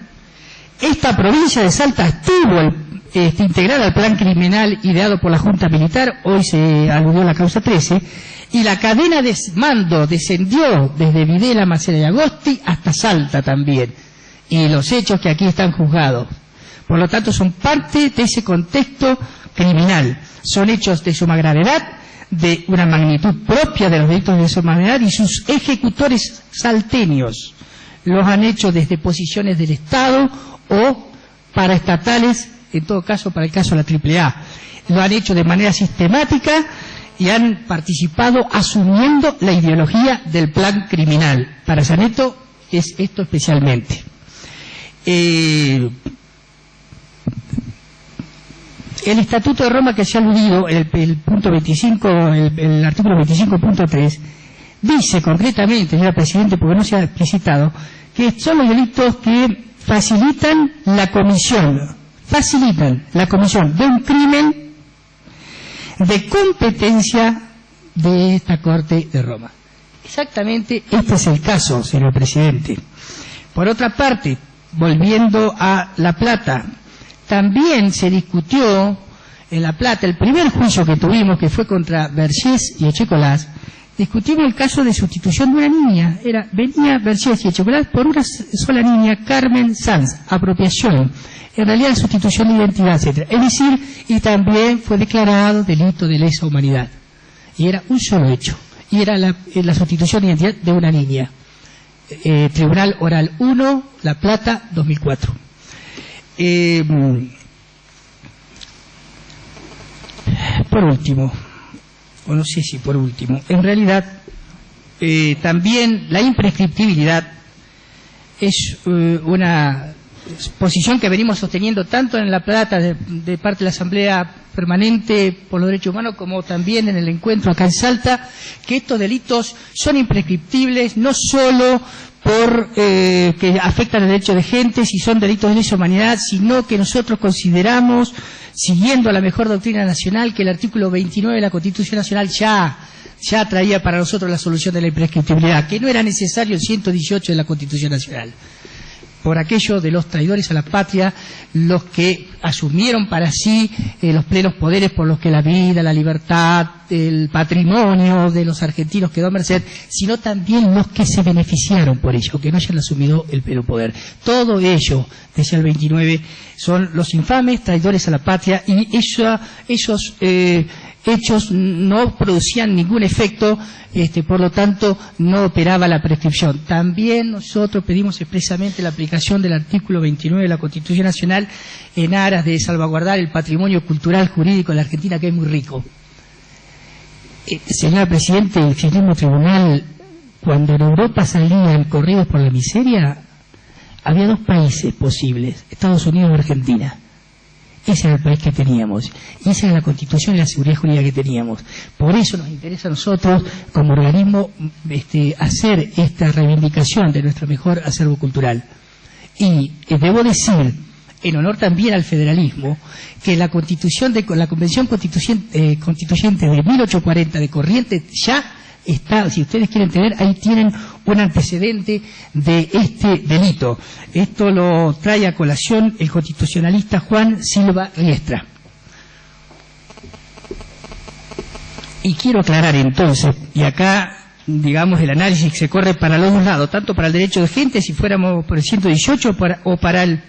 Esta provincia de Salta estuvo integrada al plan criminal ideado por la Junta Militar, hoy se aludió a la causa 13, y la cadena de mando descendió desde Videla, Macera y Agosti hasta Salta también, y los hechos que aquí están juzgados. Por lo tanto, son parte de ese contexto criminal. Son hechos de suma gravedad, de una magnitud propia de los delitos de suma gravedad, y sus ejecutores salteños los han hecho desde posiciones del Estado o paraestatales, en todo caso para el caso de la AAA. Lo han hecho de manera sistemática y han participado asumiendo la ideología del plan criminal. Para Saneto es esto especialmente. El Estatuto de Roma que se ha aludido, el punto 25, el artículo 25.3, dice concretamente, señora Presidente, porque no se ha explicitado, que son los delitos que facilitan la comisión de un crimen de competencia de esta Corte de Roma. Exactamente, este es el caso, señor presidente. Por otra parte, volviendo a La Plata, también se discutió en La Plata, el primer juicio que tuvimos, que fue contra Vergés y Echecolás, discutimos el caso de sustitución de una niña. Venía Vergés y Echecolás por una sola niña, Carmen Sanz, apropiación, en realidad sustitución de identidad, etc. Es decir, y también fue declarado delito de lesa humanidad. Y era un solo hecho, y era la sustitución de identidad de una niña. Tribunal Oral 1, La Plata, 2004. Por último, o no sé si por último, en realidad también la imprescriptibilidad es una posición que venimos sosteniendo tanto en La Plata de parte de la Asamblea Permanente por los Derechos Humanos como también en el encuentro acá en Salta, que estos delitos son imprescriptibles no solo por que afectan el derecho de gente, si son delitos de lesa humanidad, sino que nosotros consideramos, siguiendo la mejor doctrina nacional, que el artículo 29 de la Constitución Nacional ya traía para nosotros la solución de la imprescriptibilidad, que no era necesario el 118 de la Constitución Nacional. Por aquello de los traidores a la patria, los que asumieron para sí los plenos poderes por los que la vida, la libertad, el patrimonio de los argentinos quedó a merced, sino también los que se beneficiaron por ello, que no hayan asumido el pleno poder. Todo ello, decía el 29, son los infames traidores a la patria, y esos hechos no producían ningún efecto, por lo tanto no operaba la prescripción. También nosotros pedimos expresamente la aplicación del artículo 29 de la Constitución Nacional en aras de salvaguardar el patrimonio cultural jurídico de la Argentina, que es muy rico. Señor Presidente, el mismo tribunal, cuando en Europa salían corridos por la miseria, había dos países posibles, Estados Unidos y Argentina. Ese era el país que teníamos, y esa era la Constitución y la seguridad jurídica que teníamos. Por eso nos interesa a nosotros, como organismo, hacer esta reivindicación de nuestro mejor acervo cultural. Y debo decir, en honor también al federalismo, que la Convención Constituyente de 1840 de Corrientes ya está, si ustedes quieren tener, ahí tienen un antecedente de este delito. Esto lo trae a colación el constitucionalista Juan Silva Riestra. Y quiero aclarar entonces, y acá, digamos, el análisis se corre para los dos lados, tanto para el derecho de gente, si fuéramos por el 118 o para el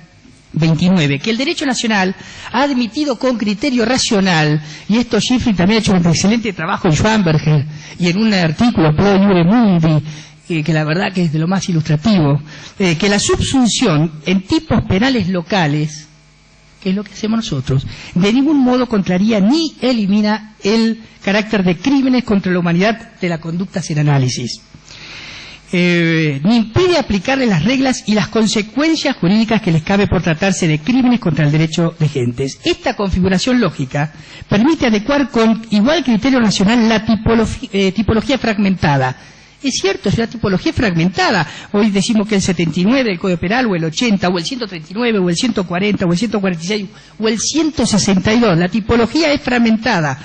29, que el derecho nacional ha admitido con criterio racional, y esto Schifrin también ha hecho un excelente trabajo en Schwamberger y en un artículo Pro Iure Mundi, que la verdad que es de lo más ilustrativo, que la subsunción en tipos penales locales, que es lo que hacemos nosotros, de ningún modo contraría ni elimina el carácter de crímenes contra la humanidad de la conducta sin análisis. Ni impide aplicarle las reglas y las consecuencias jurídicas que les cabe por tratarse de crímenes contra el derecho de gentes. Esta configuración lógica permite adecuar con igual criterio nacional la tipología fragmentada. Es cierto, es una tipología fragmentada. Hoy decimos que el 79 del Código Penal, o el 80, o el 139, o el 140, o el 146, o el 162. La tipología es fragmentada,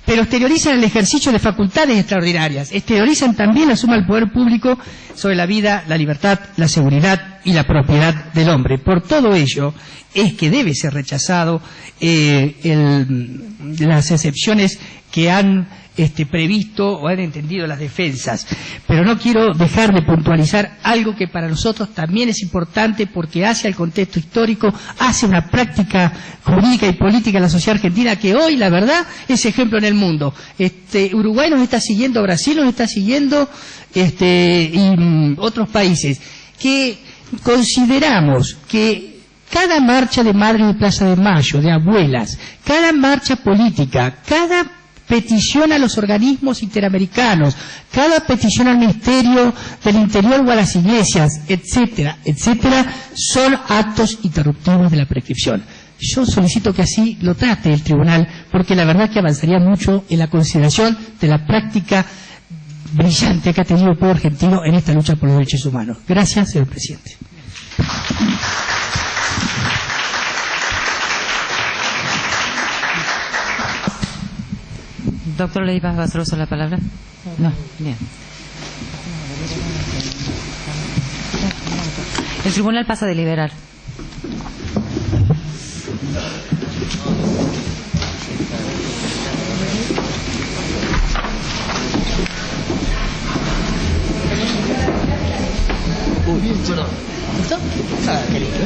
pero exteriorizan el ejercicio de facultades extraordinarias, exteriorizan también la suma del poder público sobre la vida, la libertad, la seguridad y la propiedad del hombre. Por todo ello es que debe ser rechazado las excepciones que han previsto o han entendido las defensas. Pero no quiero dejar de puntualizar algo que para nosotros también es importante, porque hace al contexto histórico, hace una práctica jurídica y política en la sociedad argentina que hoy, la verdad, es ejemplo en el mundo. Uruguay nos está siguiendo, Brasil nos está siguiendo, y otros países, que consideramos que cada marcha de Madre de Plaza de Mayo, de abuelas, cada marcha política, cada petición a los organismos interamericanos, cada petición al Ministerio del Interior o a las iglesias, etcétera, etcétera, son actos interruptivos de la prescripción. Yo solicito que así lo trate el tribunal, porque la verdad que avanzaría mucho en la consideración de la práctica brillante que ha tenido el pueblo argentino en esta lucha por los derechos humanos. Gracias, señor presidente. Doctor Leiva, ¿va a hacer uso de la palabra? No, bien. El tribunal pasa a deliberar. ¿Listo? Ah, qué lindo.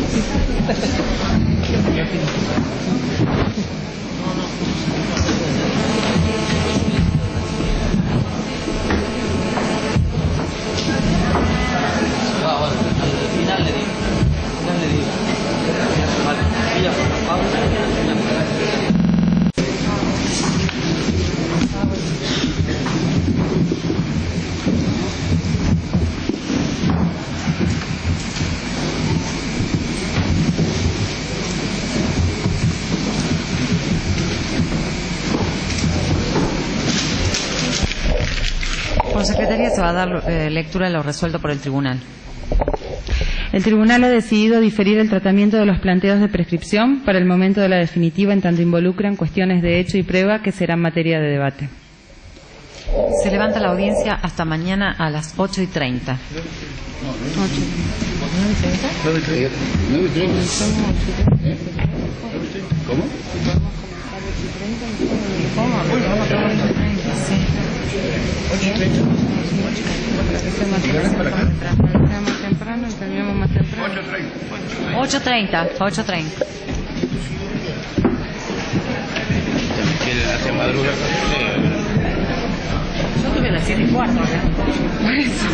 Por secretaría se va a dar lectura de lo resuelto por el tribunal. El tribunal ha decidido diferir el tratamiento de los planteos de prescripción para el momento de la definitiva, en tanto involucran cuestiones de hecho y prueba que serán materia de debate. Se levanta la audiencia hasta mañana a las 8:30. 9:30. ¿Cómo? Más temprano, terminamos más temprano. 8:30. 8:30. Yo tuve a las 7:15. Por eso.